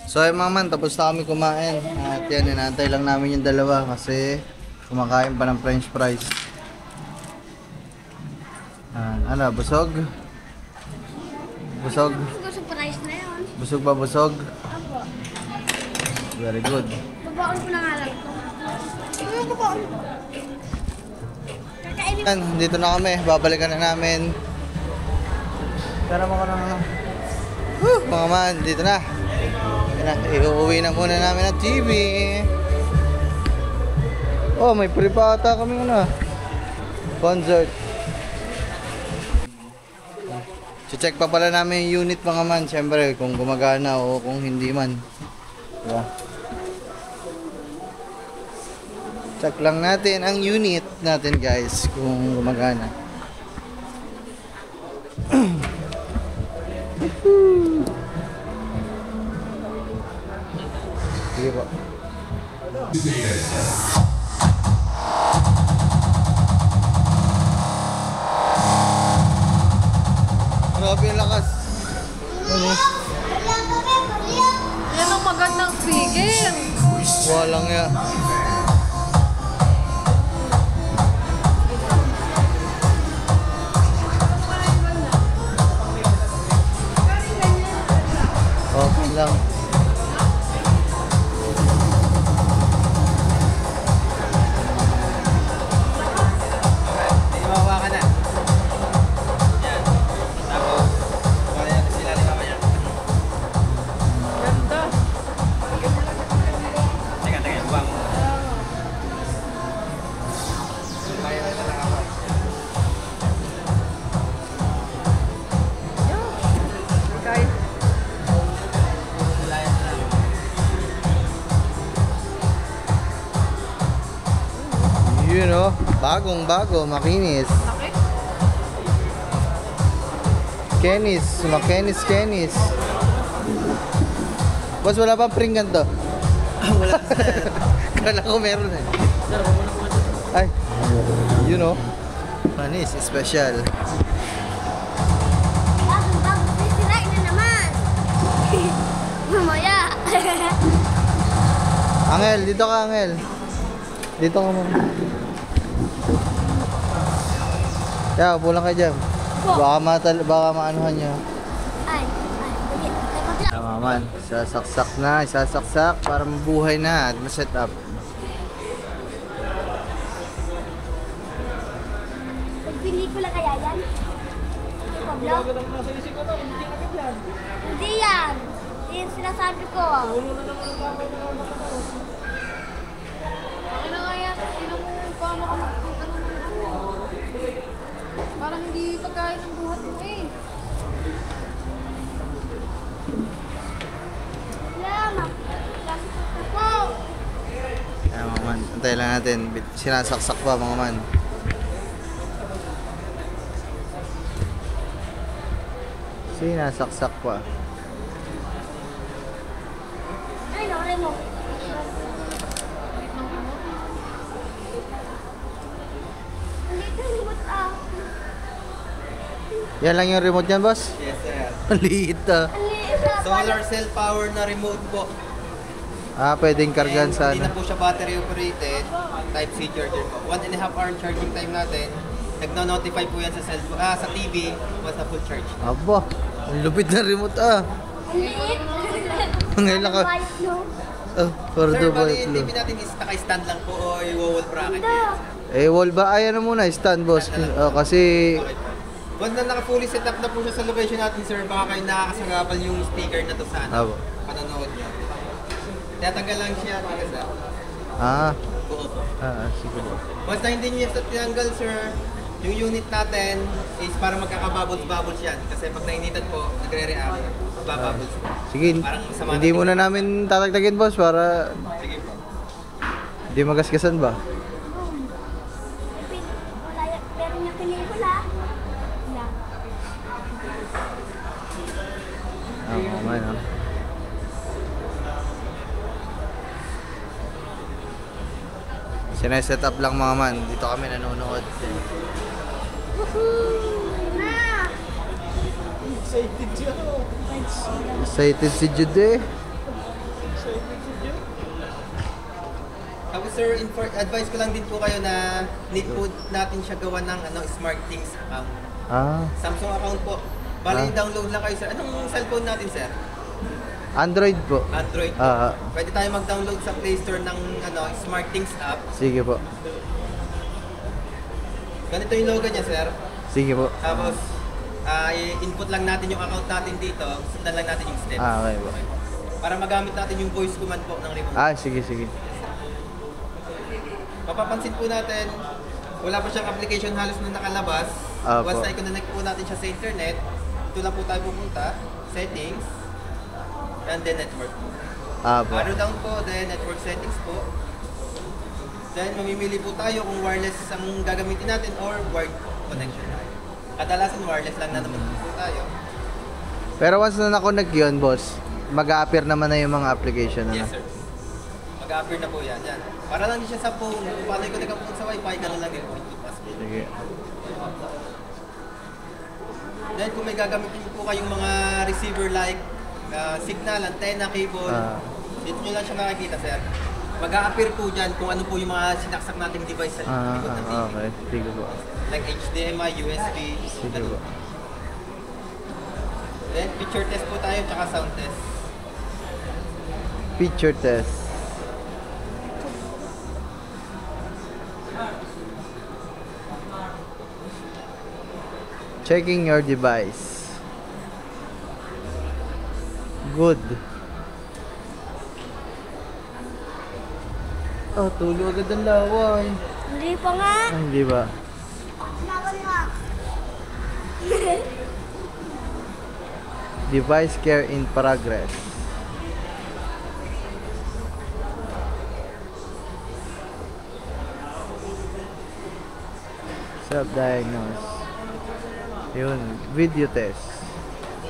So ay mga man, tapos na kami kumain. At yan, inaantay lang namin yung dalawa kasi kumakain pa ng french fries. Ano, busog? Busog? Gusto price na yun. Busog ba busog? Opo. Very good. Babaon ko na nga lang ito. Babaon ko. Kakainin Yan, dito na kami. Babalikan na namin. Tara mo ka na. Mga man, dito na. Yan na, iuwi na muna namin ang TV. Oh, may free pa ata kami concert. Check pa pala namin yung unit mga man. Siyempre, kung gumagana o kung hindi man. Diba? Check lang natin ang unit natin guys kung gumagana. Sige po. Grabe yung lakas. Ano? Yan ang magandang speaker. Walang ya. Okay lang. Iwawa ka na. Yan. Tapos, wala yan sila ni mama niya. Ganda. Teka, iwang. Kaya na lang ako. Kaya. Yun o. Bagong bago. Makinis. Laki. Kenis. Boss, wala pang pringgan to? Wala. Kala ko meron eh. Ay. Yun o. Manis. Special. Bago, sisirain na naman. Mamaya. Angel, dito ka Angel. Dito ka muna. Yeah, upo lang kayo dyan. Baka maanuhan niya. Ay. Sige. Tama man. Isasaksak para mabuhay na at ma-set up. Pelikula kaya yan? Pablo? Hindi yan. Hindi yung sinasabi ko. Ano nga yan? Sino mo paano ka parang hindi pagkain ng buhat mo eh. Salamat. Ako. Ayan mga man. Antay lang natin. Sinasaksak pa mga man. Sinasaksak pa. Ay, nore mo. Andito yung remote Yan lang yung remote yan, boss? Yes, sir. Ang liit ah. Ang liit na. Solar cell power na remote po. Pwedeng kargan And sa Hindi na ano. po siya battery operated. Type-C charger po. 1.5 hour charging time natin. Nagno-notify po yan sa cellphone, sa TV once na full charge. Aba, ang lupit na remote ah. Ang liit. Ngayon lang ka. White, no? For Sir, the bali white yung blue. TV natin is naka-stand lang po o yung wall bracket. Ito. Wall ba? Ayan na muna, stand boss. Kasi, Okay po. Once na naka-fully set up na po siya sa location natin, sir, baka kayo nakakasagabal yung speaker na to sa Aba. panonood niyo. Tatanggal lang siya, taga sa buo po. Sige po. Once na hindi niya tinanggal, sir, yung unit natin is para magkakabubbles-bubbles yan. Kasi pag nainitan po, nagre-react, babubbles po. Sige, Parang masama hindi na muna namin tatagtagin boss para Sige po. hindi magasgasan ba? Wala yan. Pero yung pelikula. Wala. Man, ah. Sineset up lang mga man. Dito kami nanonood. Na! Excited si Jude. Tapos sir, advice ko lang din po kayo na need po natin siya gawa ng SmartThings account. Samsung account po. Bali, download lang kayo sir. Anong cellphone natin sir? Android po. Android po. Pwede tayo mag-download sa Play Store ng SmartThings app. Sige po. Ganito yung logo niya sir. Sige po. Tapos, input lang natin yung account natin dito. Sundan lang natin yung steps. Okay po. Para magamit natin yung voice command po ng remote. Sige, sige. Mapapansin po natin, wala pa siyang application halos na nakalabas. Once na i-connect po natin siya sa internet, ito lang po tayo pupunta, settings, and then network po. Arrow down po, then network settings po. Then mamimili po tayo kung wireless ang gagamitin natin or wired connection. Kadalasan wireless lang na naman po tayo. Pero once na na-connect yun, boss, mag-a-appear naman na yung mga application na. Yes sir. Mag-a-appear na po yan. Para lang din siya sa phone, kung paano i-connect ang phone sa wifi, gano'n lang din po yung password. Sige. Then kung may gagamitin po kayong mga receiver like signal, antenna, cable, dito nyo lang siya makikita sir. Mag-a-appear po dyan kung ano po yung mga sinaksak nating device sa likod ng TV. Okay, sige po. Like HDMI, USB, Sige po. Then picture test po tayo, tsaka sound test. Picture test. Checking your device. Good. Tulo agad ang laway. Hindi pa nga. Hindi ba? Lawan nga. Device care in progress. Self-diagnose. Yun, video test.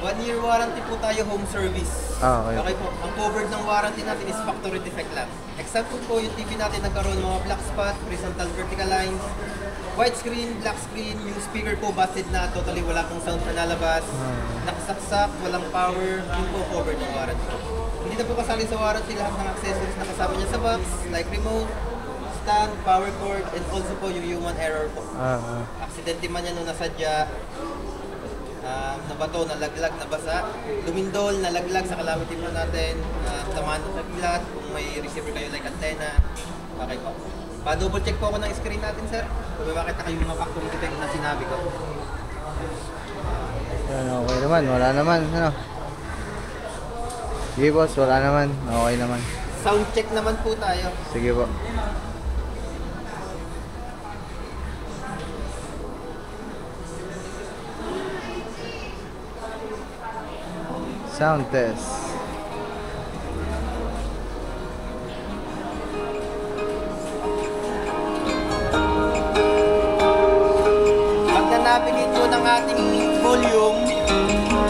1-year warranty po tayo, home service. Okay. Okay po. Ang covered ng warranty natin is factory defect lang. Example po, yung TV natin nagkaroon mga black spot, horizontal vertical lines, white screen, black screen, yung speaker po busted na, totally wala pong sound na nalabas, nakasaksak, walang power, yun po covered ng warranty. Hindi na po kasali sa warranty lahat ng accessories na kasama niya sa box, like remote, stand, power cord, and also po yung human error po. Aksidente man yan nung nasadya, nabato, nalaglag, nabasa, lumindol, nalaglag sa calamity po natin, tamaan ng pagbilat, kung may receiver kayo like antenna, okay po. Pa-double check po ako ng screen natin sir, kung may makita kayo mga factory defect na sinabi ko. Okay naman, wala naman. Sige boss, wala naman. Okay naman. Sound check naman po tayo. Sige po. Sound test. Pag nanapigin po ng ating volume,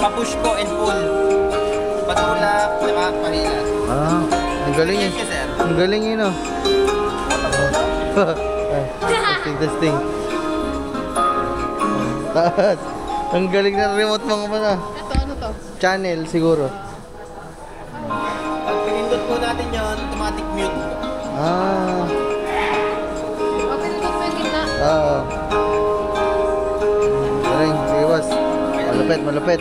pa-push po and pull. Patulak, saka pahila. Ang galing yun. Thank you, sir. Ang galing yun, oh. Testing. Ang galing na remote mga pa na. Ito, ano to? Channel siguro. Pag pinindot po natin yon, automatic mute po. Pinindot mo yung gitna. Galing, sige boss. Malupit.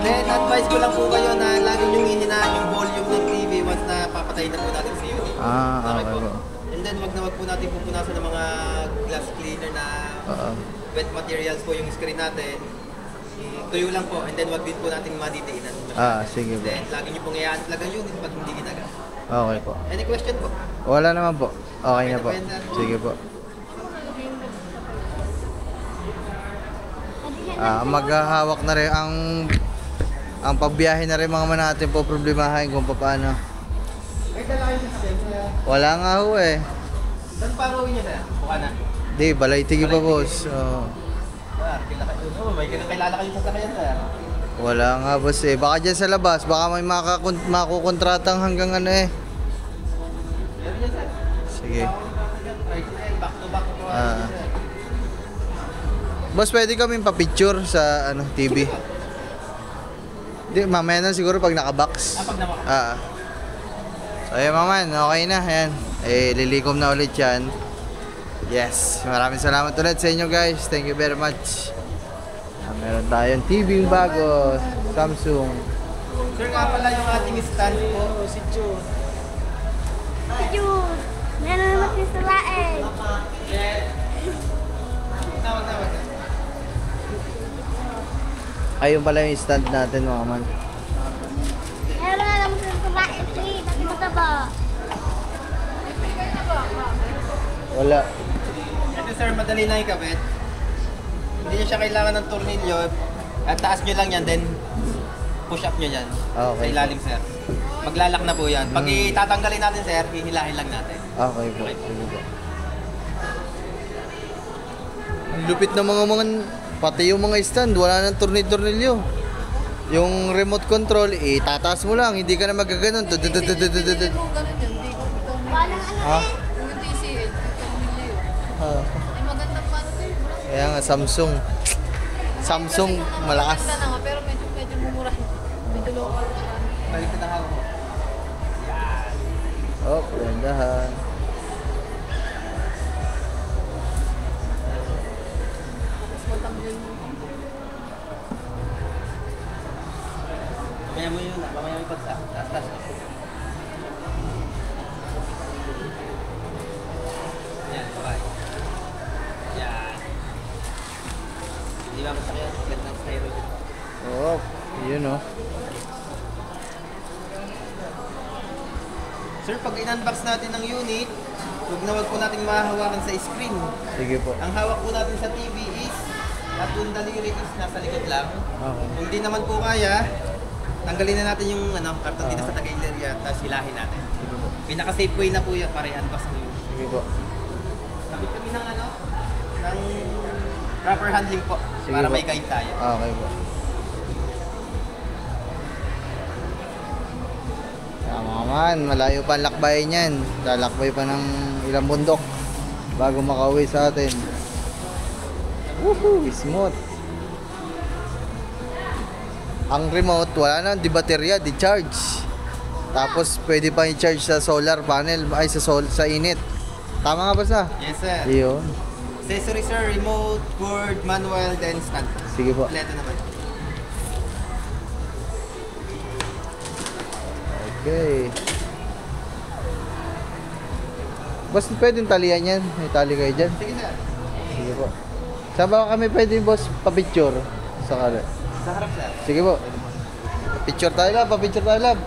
Then, advice ko lang po kayo na lagi niyong hihinaan yung volume ng TV once na papatayin na po natin sa unit. Okay po. And then, wag po natin pupunasan ng mga glass cleaner na wet materials po yung screen natin. Tuyo lang po, and then wag din po natin madidainan. Sige po. Then, lagi niyo pong i-unplug ang unit pag hindi ginagamit. Okay po. Any question po? Wala naman po. Okay na po. Sige po. Maghahawak na rin ang pagbiyahe na rin mga natin po problemahin kung paano. May dala kayo sa sir? Wala nga ho eh. Saan pa ang uwi niya sir? Buka na. Di, Balay-Tigi pa boss. May kakilala kayo sa sakayan sir? Wala nga boss eh. Baka dyan sa labas, baka may makukontratang hanggang ano eh. Meron yan sir. Sige. Back to back po. Boss, pwede kami pa-picture sa TV. Di, mamaya na siguro pag naka-box. Pag naman. So, ayan maman, okay na. Ayan. lilikom na ulit yan. Yes, maraming salamat ulit sa inyo guys. Thank you very much. Meron tayong TV bago, Samsung. Sir, nga pala yung ating stand po. Si June. Ayun. Meron naman sisirain. Tawag. Ayun pala yung stand natin mga man. Meron naman sisirain. Bakit mataba? Wala. Ito sir, madali na ikabit. Hindi niya siya kailangan ng tornilyo. At taas nyo lang yan, then push up nyo yan. Okay. Sa ilalim sir. Maglalak na po yan. Pag itatanggalin natin sir, hihilahin lang natin. Okay po. Sige po. Ang lupit na mga pati yung mga stand, wala nang tornilyo. Yung remote control, tataas mo lang, hindi ka na magaganon. Hindi ko ganun yun. Hindi ko Walang ano Ha? yung TCL. Ah. Ay, maganda pa ano sir. Kaya nga, Samsung malakas. Maganda na nga, pero medyo mumura. Medyo local. Balik ko na hawak mo. Oh, gandahan. Tapos matanggal mo. Mamaya mo yun, mamaya mo ipagsak. Taas. Yan, bye. Yan. Hindi ba masakit? Ganda ng styro. Oh, yun oh. Sir, pag in-unbox natin ng unit, wag po natin mahahawakan sa screen. Sige po. Ang hawak po natin sa TV is, at yung daliri is nasa likod lang. Okay. Kung di naman po kaya, tanggalin na natin yung karton dito sa taga-ilerya, tapos hilahin natin. Sige po. Pinaka-safe way na po yan para i-unbox mo yun. Sige po. Sabit kami ng ng proper handling po, Sige para po. may guide tayo. Okay po. Tama man, malayo pa ang lakbayin yan. Lalakbay pa ng ilang bundok bago makauwi sa atin. Woohoo! Smooth! Ang remote, wala na, di baterya, di charge. Tapos pwede pa i-charge sa solar panel, ay sa init. Tama nga ba sa? Yes sir. Yun. Accessory sir, remote, cord, manual, then stand. Sige po. Kompleto naman. Okay. Boss, pwedeng talian yan? May tali kayo dyan? Sige sir. Sige po. Saan ba kami pwede, boss, pa-picture? Sakali. Sa harap sir. Sige po. Picture tayo lab, pa-picture tayo lab.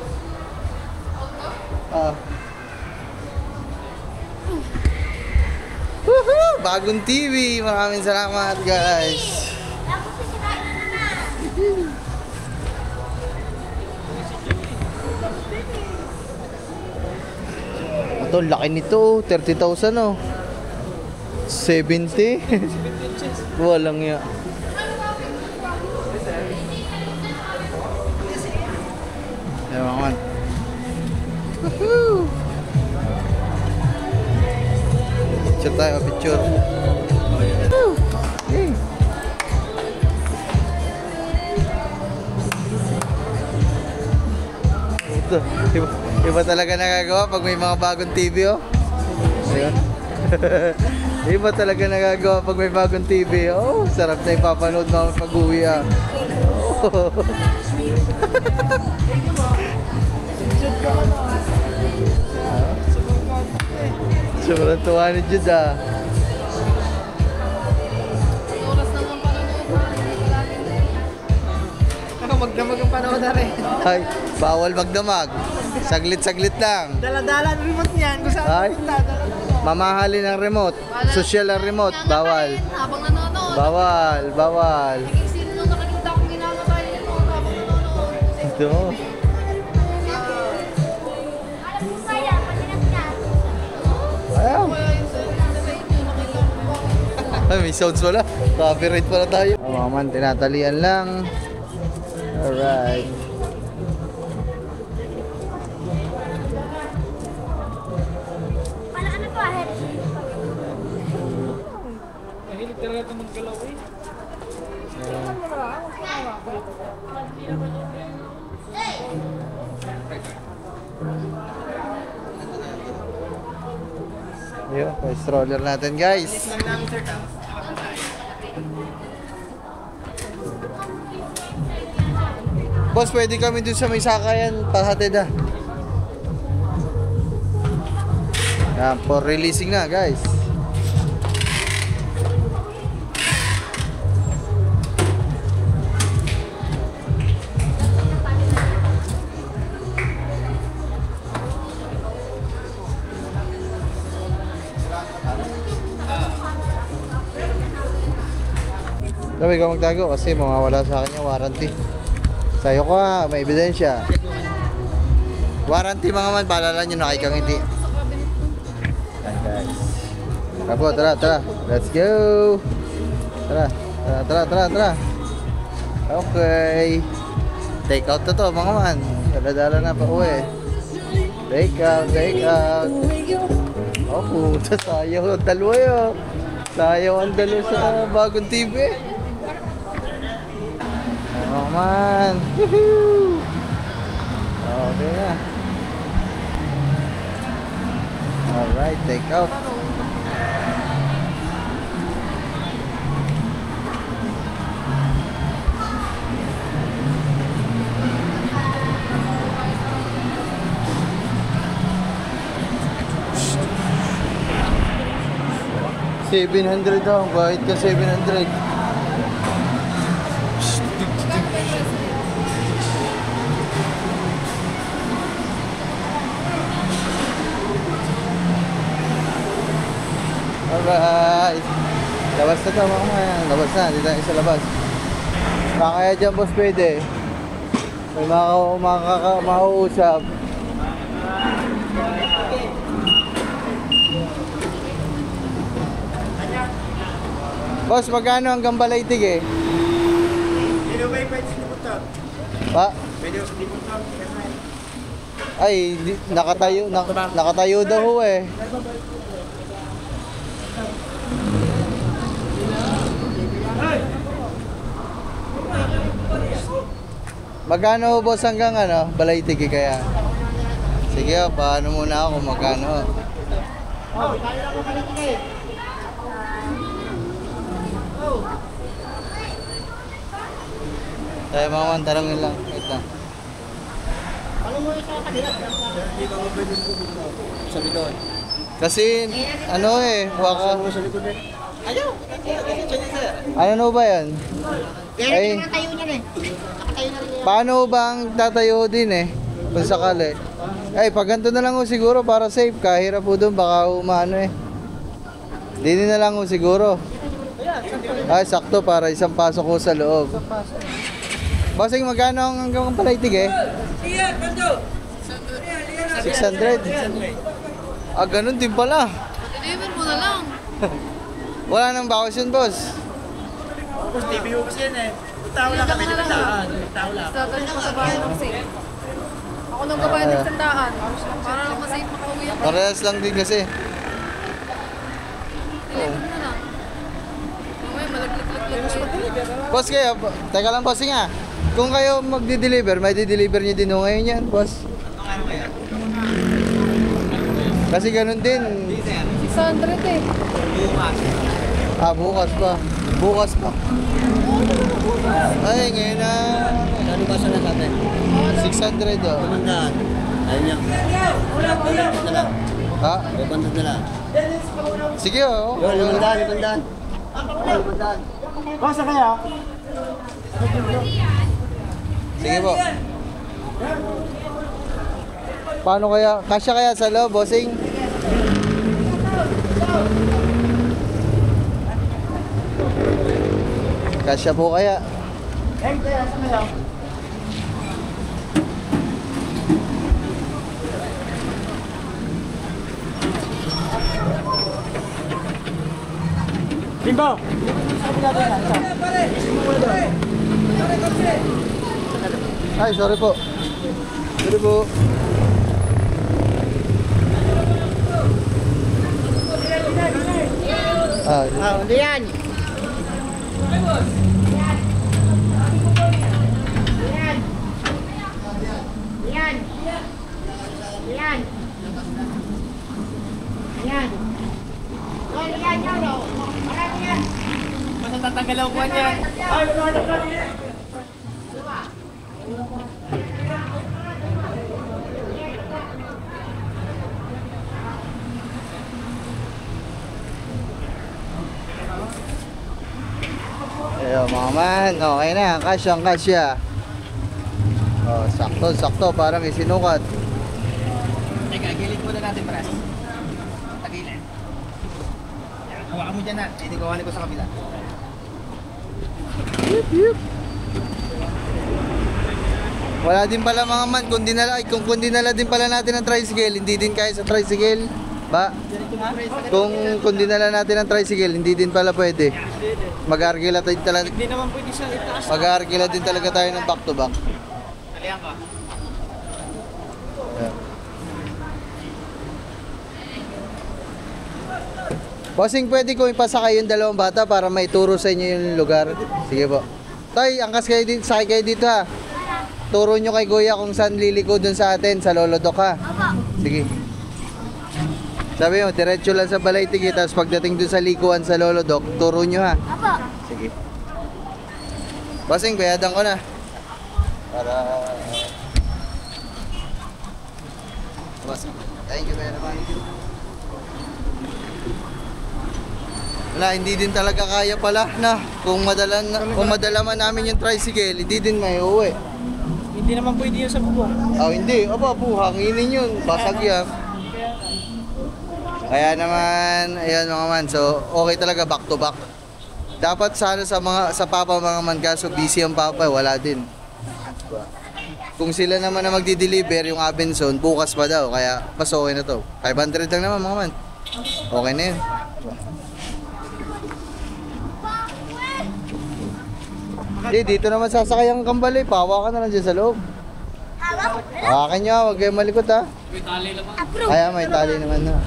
Woohoo! Bagong TV. Maraming salamat, guys. Tapos sisirain na naman. Ito, laki nito. 30,000 oh. 70? Walang ya. Ewan man. Woohoo! Picture tayo, picture. Okay. Ito, iba talaga nagagawa pag may mga bagong TV oh. Ayun. Iba talaga nagagawa pag may bagong TV. Oh, sarap na ipapanood namin pag-uwi ah. Oh. Sobrang tuwa ni Jude ah. Oras na ng panonood. Magdamag ang panahon na rin. Ay, bawal magdamag. Saglit-saglit lang. Dala-dala ang remote niyan. Kung saan Ay. punta, dala-dala. Mamahalin ang remote. Social ang remote. Bawal. Habang nanonood. Bawal. Bawal. Naging sino nung nakakita kong ginagawa yun habang nanonood. Ito. Alam ko kaya, patinap ka. Ayaw. Kaya yung sa inyo, nakita ko. Ay, may sounds wala. Copyright pala tayo. Oh, man, tinatalian lang. Alright. Paano ano to, ahead? Mahilig talaga ito maggalaw eh. Yun, stroller natin guys. Lang namin sir ka. Boss, pwede kami dun sa may sakayan pahatid ah. Yan, for releasing na guys. Sabi ka magtago kasi mawawala sa akin yung warranty. Sa'yo ko ha, may ebidensya. Warranty mga man, paalala nyo na kay kang hindi. Yan guys. Kapo, tara, tara. Let's go. Tara, tara, tara, tara, tara. Okay. Take out na to mga man. Dala-dala na pa uwi. Take out, take out. Oh puta, sayang ang dalawa yun. Sayang ang dalawa sa bagong TV. Oh man. Woohoo! Okay na. Alright, take out. $700 daw, bahit ka 700. Alright. Labas na to mga man. Labas na. Dito tayo sa labas. Kaya dyan boss pwede. May mauusap. Boss, magkano hanggang Balaytig eh? Pwede ba yung pwede sinipunta? Pa? Pwede yung sinipunta? Ay, nakatayo daw ho eh. Magkano ho boss hanggang ano, Balaytig eh kaya? Sige, paano muna ako magkano? Tayo mga man, tarangin lang. Wait lang. Sa likod. Kasi, ano eh, waka. Sa likod eh. Ayaw! Ano ba yan? Ay, Tayo niya eh. Nakatayo na rin niya. paano bang tatayo din eh? Kung sakali. Ay, pag ganito na lang ho siguro para safe. Kahirap po doon, baka umano eh. Dini na lang ho siguro. Ay, sakto para isang pasok ko sa loob. Bossing, magkano ang hanggang Balaytig eh? 600. Ah, ganun din pala. Deliver mo na lang. Wala nang bakasyon, boss. Tapos TBO kasi yan eh. Tao lang kami ng daan. Tao lang. Dadalhin ko sa bahay ng safe. Ako nang gabayan ng sandaan. Para lang masafe makauwi ako. Parehas lang din kasi. Deliver mo na lang. Mamaya malaglag-lag-lag. Boss kayo, teka lang bossing ah. Kung kayo magdi-deliver, may di-deliver nyo din ho ngayon yan, boss. Kasi ganun din. 600 eh. Ah, bukas pa. Bukas pa. Ay, ngayon na. Ano ba sa natin? 600 oh. Pamandaan. Ayun yan. Dala. Ha? Pabandad nila. Sige oh. Yun, limandaan, limandaan. Limandaan. Basta kaya? Sige po. Paano kaya? Kasya kaya sa loob, bossing? Kasya po kaya? Limbo! Ay, sorry po. Sorry po. Ah, Hindi yan! Yan. Yan. Yan. Basta tatanggal ang buwan yan. Ayun mga man, okay na, kasyang kasya. Oh, sakto, sakto, parang isinukat. Teka, gilid muna natin, Bras. Tagilid. Yan, hawakan mo dyan na. Hindi ko ko sa kabila. Wala din pala mga man, kung dinala din pala natin ang tricycle, hindi din kaya sa tricycle. Ba? Kung dinala natin ang tricycle, hindi din pala pwede. Mag-argila din talaga. Hindi naman pwede siya itaas. Mag-argila din talaga tayo ng back to back. Talihan ko. Ayan. Bossing, pwede ko ipasakay yung dalawang bata para maituro sa inyo yung lugar. Sige po. Tay, angkas kayo dito, sakay kayo dito ha. Turo nyo kay Kuya kung saan liliko dun sa atin, sa Lolodok ha. Sige. Sabi mo, diretso lang sa Balaytigi, tapos pagdating dun sa likuan sa Lolodok, turo nyo ha. Apo. Sige. Bossing, bayadan ko na. Para... Bossing, thank you very much. Wala, hindi din talaga kaya pala na kung madala man namin yung tricycle, hindi din may uwi. Hindi naman pwede yun sa bubong. Oh, hindi. Aba po, hanginin yun. Basag yan. Kaya naman, ayan mga man. So, okay talaga back to back. Dapat sana sa papa mga man, kaso busy ang papa, wala din. Kung sila naman na magdi-deliver yung Abenson, bukas pa daw. Kaya mas okay na to. 500 lang naman mga man. Okay na yun. Hindi, dito naman sasakay ang kambal eh. Pahawa ka na lang dyan sa loob. Hawak. Hawakan nyo, huwag kayong malikot ha. Approve. Kaya may tali naman na.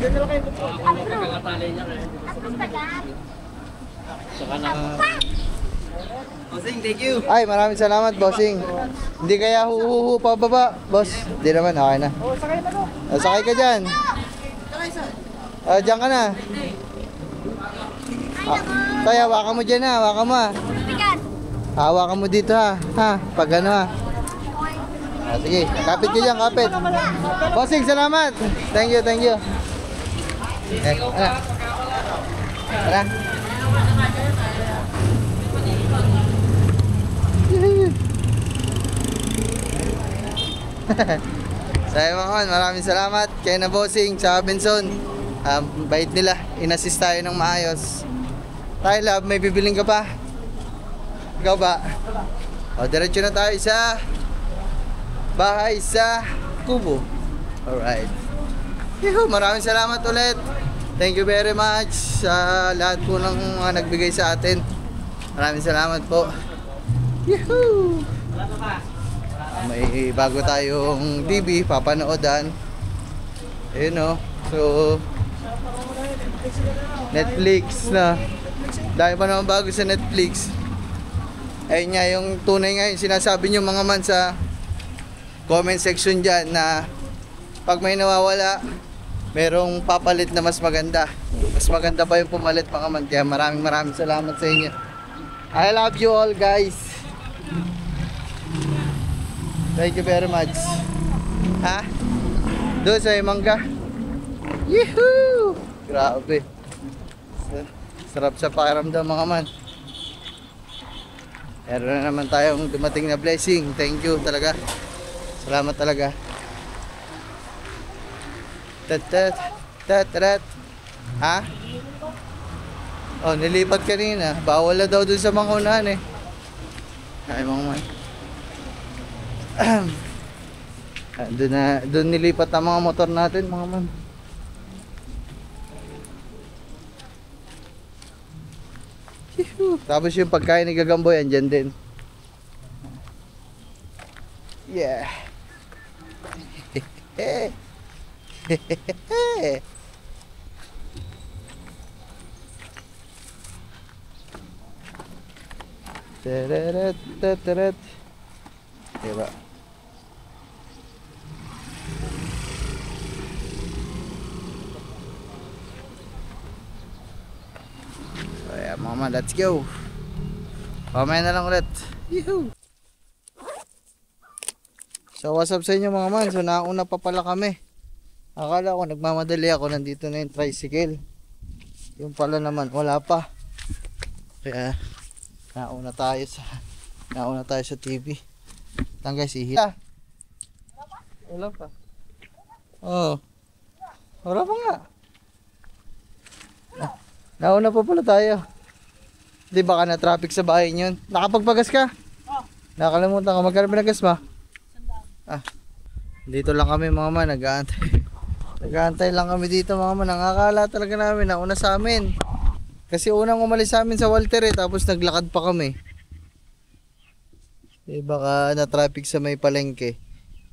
Bossing, thank you. Ay, maraming salamat, bossing. Hindi kaya huhuhu pa baba, boss. Hindi naman, okay na. Oh, sakay na no. Sakay ka dyan. Dyan ka na. Tay, hawakan mo dyan ha, hawakan mo ha. Bigat. Hawakan mo dito ha. Ha, pag ano ha. Sige, kapit ka dyan, kapit. Bossing, salamat. Thank you, thank you. Ano? Ano? Sayo mga man, maraming salamat kay na bossing sa Benson. Bait nila, inassist tayo ng maayos. Tayo love, may bibiling ka pa? Ikaw ba? O, diretso na tayo sa bahay sa Kubo. Alright. Yuhu, maraming salamat ulit. Thank you very much sa lahat po ng mga nagbigay sa atin. Maraming salamat po. Yuhu! May bago tayong TV, papanoodan. Ayun o. So, Netflix na. Dahil pa naman bago sa Netflix. Ayun nga, yung tunay nga yung sinasabi nyo mga man sa comment section dyan na pag may nawawala, merong papalit na mas maganda. Mas maganda pa yung pumalit mga man. Kaya maraming salamat sa inyo. I love you all guys. Thank you very much. Ha? Doon sa mangga. Yehoo! Grabe. Sarap sa pakiramdam mga man. Meron na naman tayong dumating na blessing. Thank you talaga. Salamat talaga. Tat. Ha? Oh, nilipat kanina. Bawal na daw dun sa mga unahan eh. Ay mga man. Doon nilipat ang mga motor natin mga man. Tapos yung pagkain ni Gagamboy andyan din. Yeah. Tararat. Diba? Tama, let's go. Pamaya na lang ulit. Yuhu! So what's up sa inyo mga man? So nauna pa pala kami. Akala ko nagmamadali ako, nandito na yung tricycle. Yung pala naman wala pa. Kaya nauna tayo sa TV. Lang guys, ihila. Wala pa. Oh. Wala pa nga. Nauna pa pala tayo. Di baka na traffic sa bahay yun. Nakapagpagas ka? Nakalimutan ka. Magkano pinagas mo? Dito lang kami mga man. Nag-aantay lang kami dito mga man. Nakakala talaga namin. Nauna sa amin. Kasi unang umalis sa amin sa Walter tapos naglakad pa kami. Baka na traffic sa may palengke.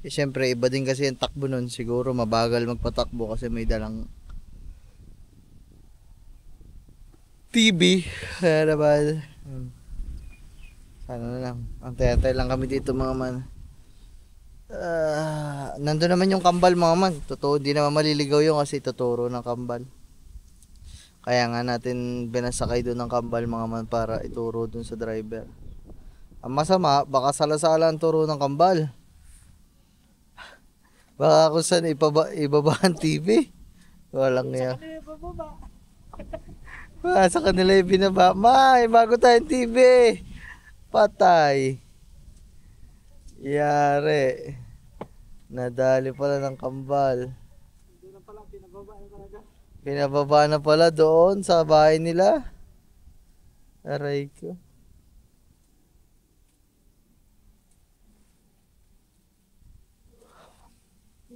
Siyempre iba din kasi yung takbo nun. Siguro mabagal magpatakbo kasi may dalang TV. Kaya naman sana na lang. Antay-antay lang kami dito mga man. Nandun naman yung kambal mga man. Totoo, di naman maliligaw yung kasi tuturo ng kambal. Kaya nga natin binasakay doon ng kambal mga man para ituro doon sa driver. Ang masama, baka salasala ang turo ng kambal. Baka kung saan ibaba ang TV. Walang niya. Sa kanila yung binaba. May bago tayong TV. Patay. Yari. Nadali pala ng kambal. Pinababa na pala doon sa bahay nila. Aray ko.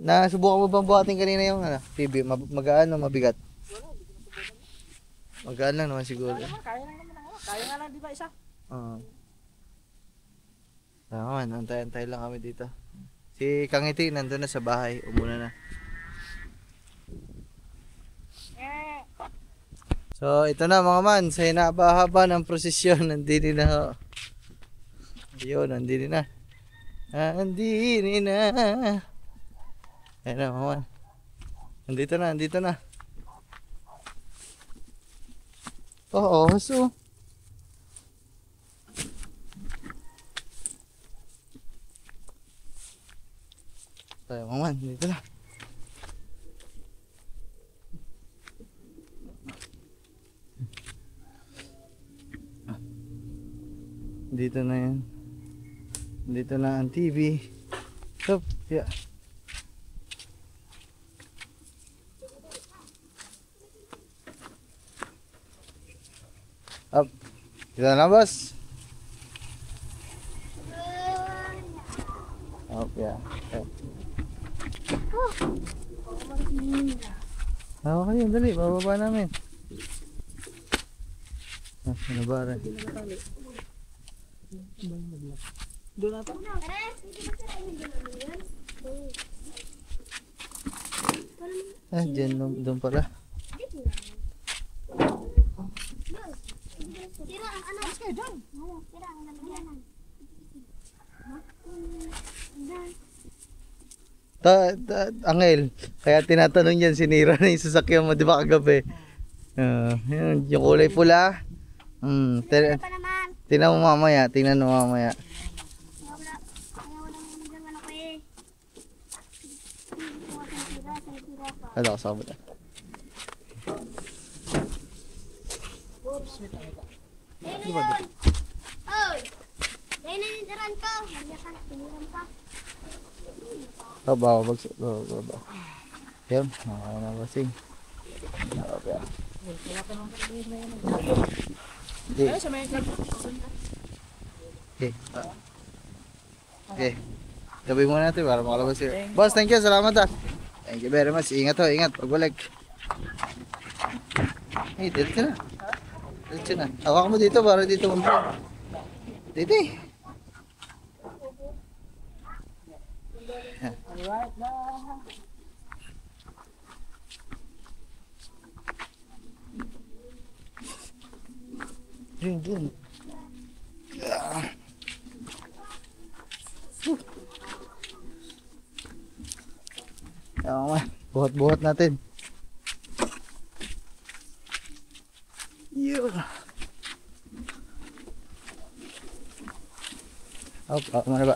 Nasubukan mo bang buhatin kanina yung TV? Magaan o mabigat? Magaan lang naman siguro. Kaya lang naman ako. Kaya nga lang di ba isa? Oo. Naman, antay-antay lang kami dito. Si Kangiti nandun na sa bahay. Umuna na. So, ito na mga man. Sa hinaba-haba ng prosesyon, nandini na ho. Ayun, nandini na. Nandini na. Ayan na mga man. Nandito na. Oo, so. Tayo mga man, dito na. Dito na yan. Dito na ang TV. Stop, yeah. Up. Dito na boss. Up, yeah. Okay, dali. Bababa namin. Nabara. Doon na pa. Dyan doon pala. Tira ang ano? Mas kayo dyan. Tira ang lalagyanan. Angel, kaya tinatanong yan, sinira na yung sasakyan mo, di ba kagabi? Yun, yung kulay pula. Pa naman. Tingnan mo mamaya. Wala naman ano ko eh. Ano ka sabot? Oy! Dahil na yung tiran ko. Magyakan, piniram pa. Baba. Yan, na basing. Baba. Okay. Gabi muna natin para makalabas sila. Boss, thank you. Salamat Thank you very much. Ingat ingat. Pagbalik. Hey, dito na. Dito na. Hawak mo dito para dito mag-vlog. Dito eh. Dun. Buhat-buhat natin. Mana ba?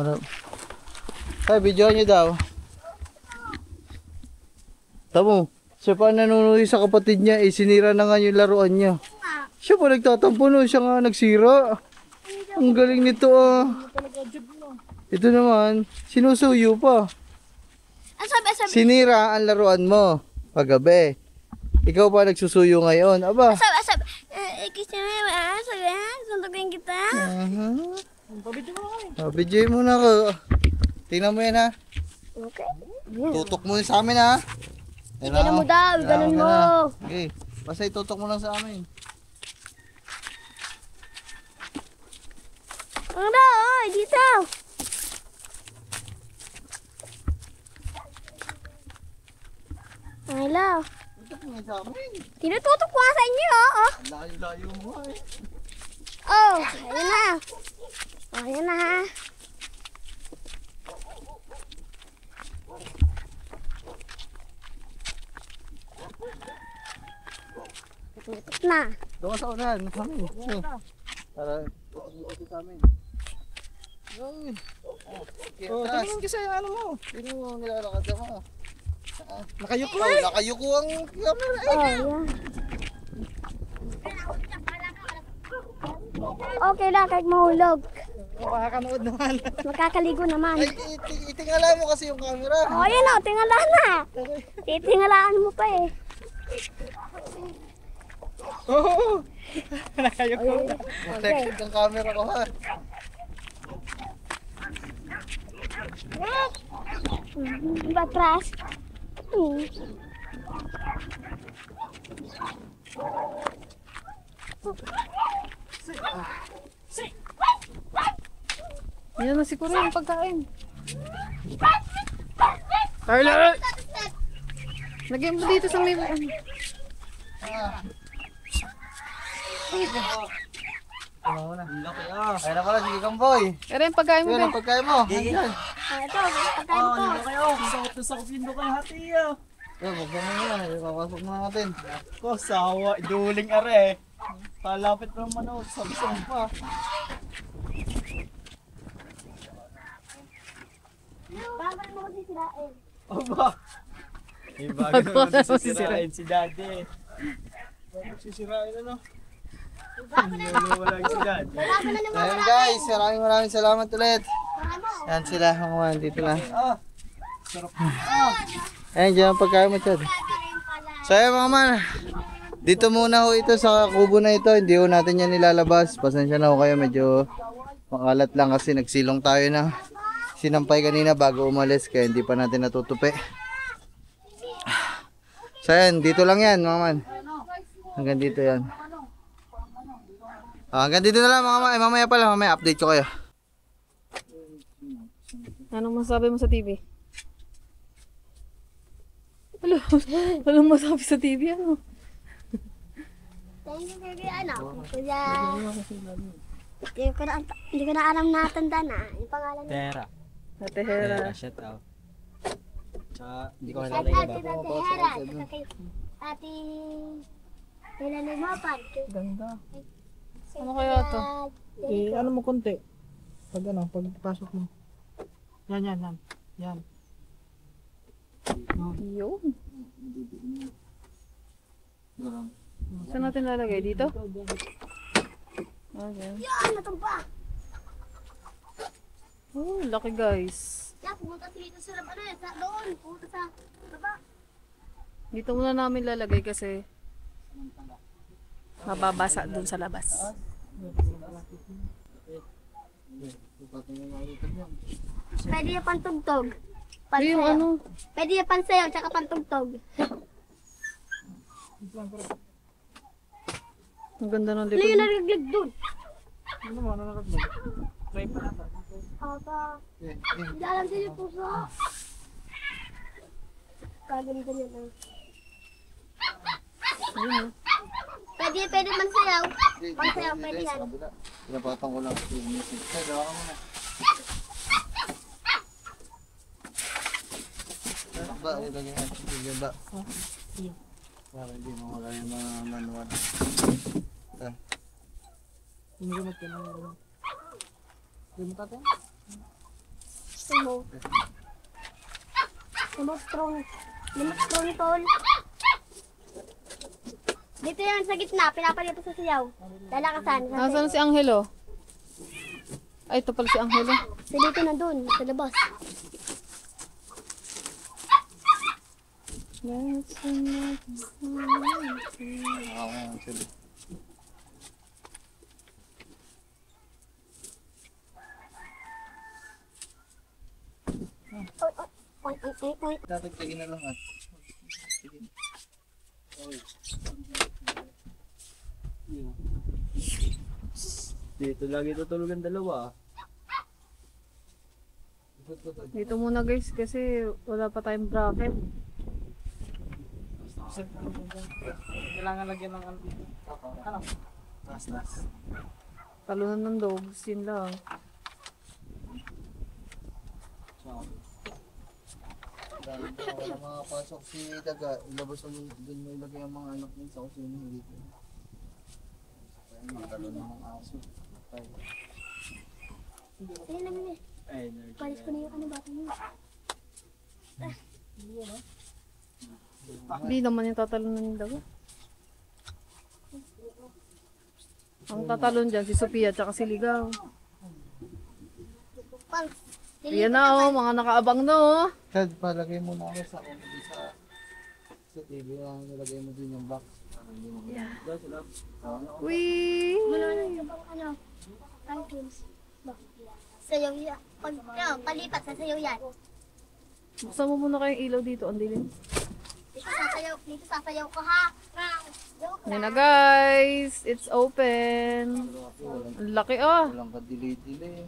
Ano? Ay, video nyo daw. Tamo, siya pa nanunoy sa kapatid niya, sinira na nga yung laruan niya. Siya pa nagtatampo no, siya nga nagsira. Ang galing nito ah. Ito naman, sinusuyo pa. Asabi. Sinira ang laruan mo paggabi. Ikaw pa nagsusuyo ngayon. Aba. Asabi. Kasi sabi, suntukin kita. Video mo na ako. Tingnan mo yan ha. Okay. Tutok mo sa amin ha. Ganun mo daw, ganun mo. Okay, basta itutok mo lang sa amin. Ano daw, dito. Hello. Tutok mo sa amin. Tinututok ko nga sa inyo, oh. Layo-layo mo eh. Oh, ayun na. Oh, ayun na ha. Tututok na. Doon ka sa unahan, sa amin. Para tutok sa amin. Ay. Okay, atras. Tingin kasi ano mo. Sino mo ang nilalakad mo? Nakayuko. Nakayuko ang camera eh. Oh, yan. Okay lang, kahit mahulog. Makakanood naman. Makakaligo naman. Ay, itingala mo kasi yung camera. Oh, ayun o, tingala na. Titingalaan mo pa eh. Oo. Nakayuko. Protected ang camera ko ha. Batras. Yan na siguro yung pagkain. Carla! Lagyan mo dito sa may... Ay na pala, sige kang boy. Pero yung pagkain mo Yun din. ang pagkain mo. Ayan. Ito, pagkain ko. Yan, huwag mo muna. Ipapasok na natin. Ko, sawa. Duling are. Palapit ng manok. Sabsong pa. Babal mo ko sisirain. Aba. May bago naman sisirain si daddy. Bakit sisirain ano? Wala si daddy. Wala ko na naman. Ayan guys, maraming salamat ulit. Yan sila, mga dito na. Ayan, dyan ang pagkain mo, Chad. So ayan mga man, dito muna ho ito sa kubo na ito. Hindi ho natin yan nilalabas. Pasensya na ho kayo, medyo makalat lang kasi nagsilong tayo na sinampay kanina bago umalis. Kaya hindi pa natin natutupi. So ayan, dito lang yan mga man. Hanggang dito yan. Hanggang dito na lang mga man. Mamaya pala, mamaya update ko kayo. Anong masabi mo sa TV? Anong masabi sa TV? Ano? Thank you, baby. Ano? Kuya... Hindi ko na alam na tanda na. Yung pangalan niya. Tera. Ate Hera. Shout out. Tsaka, hindi ko Ate kilala yung iba. Hera. Ate... Kailan na mapan? Ganda. Ano kaya to? Ano mo konti? Pag ano, pagpasok mo. Yan. Yan. Yun. Saan natin lalagay? Dito? Okay. Yan! Natumpa! Oh, laki guys. Yan, pumunta sila dito sa ano eh. Doon. Pumunta sa baba. Dito muna namin lalagay kasi mababasa dun sa labas. Pwede yung pantugtog. Yung ano? Pwede yung pansayaw, tsaka pantugtog. Ang ganda ng Ano likod. yung nariglig doon? Ano mo, ano nakaglag? Try pa natin. Hindi alam din yung puso. Kaganda niya lang. Pwede pansayaw. Pansayaw, pwede yan. Pinapatang ko lang yung music. Kaya gawa ka muna. Ba, ilagay natin yung ba. Para hindi mawala yung mga manual. Umigamot ka na. Remote natin? Remote. Remote strong. Remote strong, tol. Dito yan sa gitna, pinapalito sa sayaw. Lalakasan. Nasaan si Angelo? Ay, ito pala si Angelo. So dito na dun, sa labas. Oy. Tatagtagin na lang at. Dito lagi tutulog ang dalawa. Dito muna guys kasi wala pa tayong bracket. Kailangan lagyan ng ano? Nas. Talunan ng dogs, yun lang. Wala makapasok si Daga. Ilabas mo dun mo ilagay ang mga anak niya sa kusina dito. Ayun, magkalo ng mga aso. Ayun naman eh. Palis ko na yung ano bata niyo. Hindi naman yung tatalunan ng daga. Ang tatalon dyan, si Sophia at si Ligaw. Pang. Yan na oh, mga nakaabang na oh. Tad, palagay mo na ako sa TV na nilagay mo din yung box. Uy! Ano? Items. Sayaw yan. Palipat sa sayaw yan. Buksan mo muna kayong ilaw dito, ang dilim. Dito sasayaw ko ha. Yan na guys, it's open. Ang laki ah. Walang kadili-dili.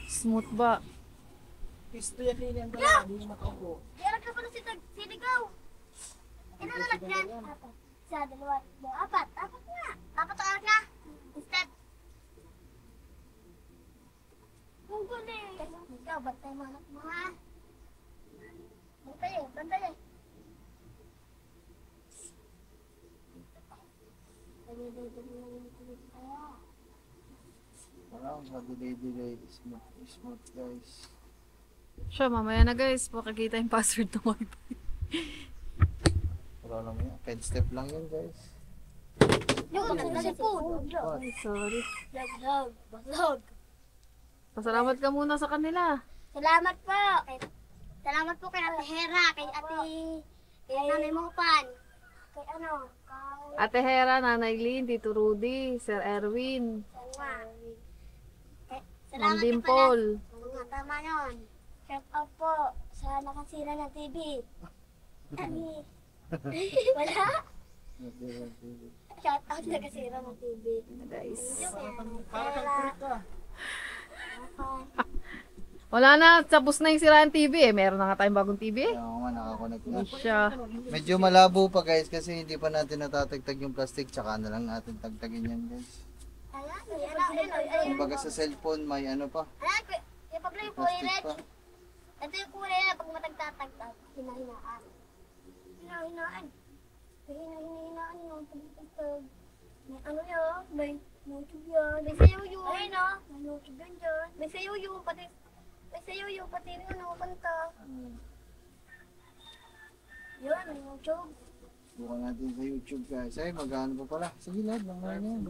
Smooth ba? Pisto yan din ang dalawa, hindi mo makaupo. Diyalag ka pala si Ligaw. Inalalak yan. Isa, dalawa, apat. Apat nga. Apat ang anak na. Step. Ang galing. Ikaw, bantay mo anak mo ha. Bantay eh. Walang kadili-dili. Smooth guys. Siya, mamaya na guys, makikita yung password ng wifi. Wala naman yan. 10 step lang yan guys. Yung sipon. Ay, sorry. Baglog. Pasalamat ka muna sa kanila. Salamat po. Salamat po kay Ate Hera, kay Nanay Mopan. Kay Ate Hera, Nanay Lynn, Tito Rudy, Sir Erwin, Ma'am Salamat Dimple. Tama yun. Shout out po sa nakasira ng TV. Wala? Shout out sa nakasira ng TV. Guys. Para kang freak ka. Wala na, tapos na yung siraan TV eh. Meron na nga tayong bagong TV eh. Kaya nga nakakonect na. Siya. Medyo malabo pa guys kasi hindi pa natin natatagtag yung plastic tsaka na lang natin tagtagin yan guys. Ayan. Kumbaga sa cellphone may ano pa, Yung pablo yung kulay plastic red. pa. Ito yung kulay na pag matagtatagtag. Hinahinaan. Hinahinaan. Hinahinaan yung pagtatagtag. May ano yun? May YouTube yan. May sayaw yun. Ayun o. May YouTube yan dyan. May sayaw yun. May sayaw yun. Pati rin yung kanta. Yun, may YouTube. Bukan natin sa YouTube guys. Ay, magkano pa pala. Sige lahat, lang na yan.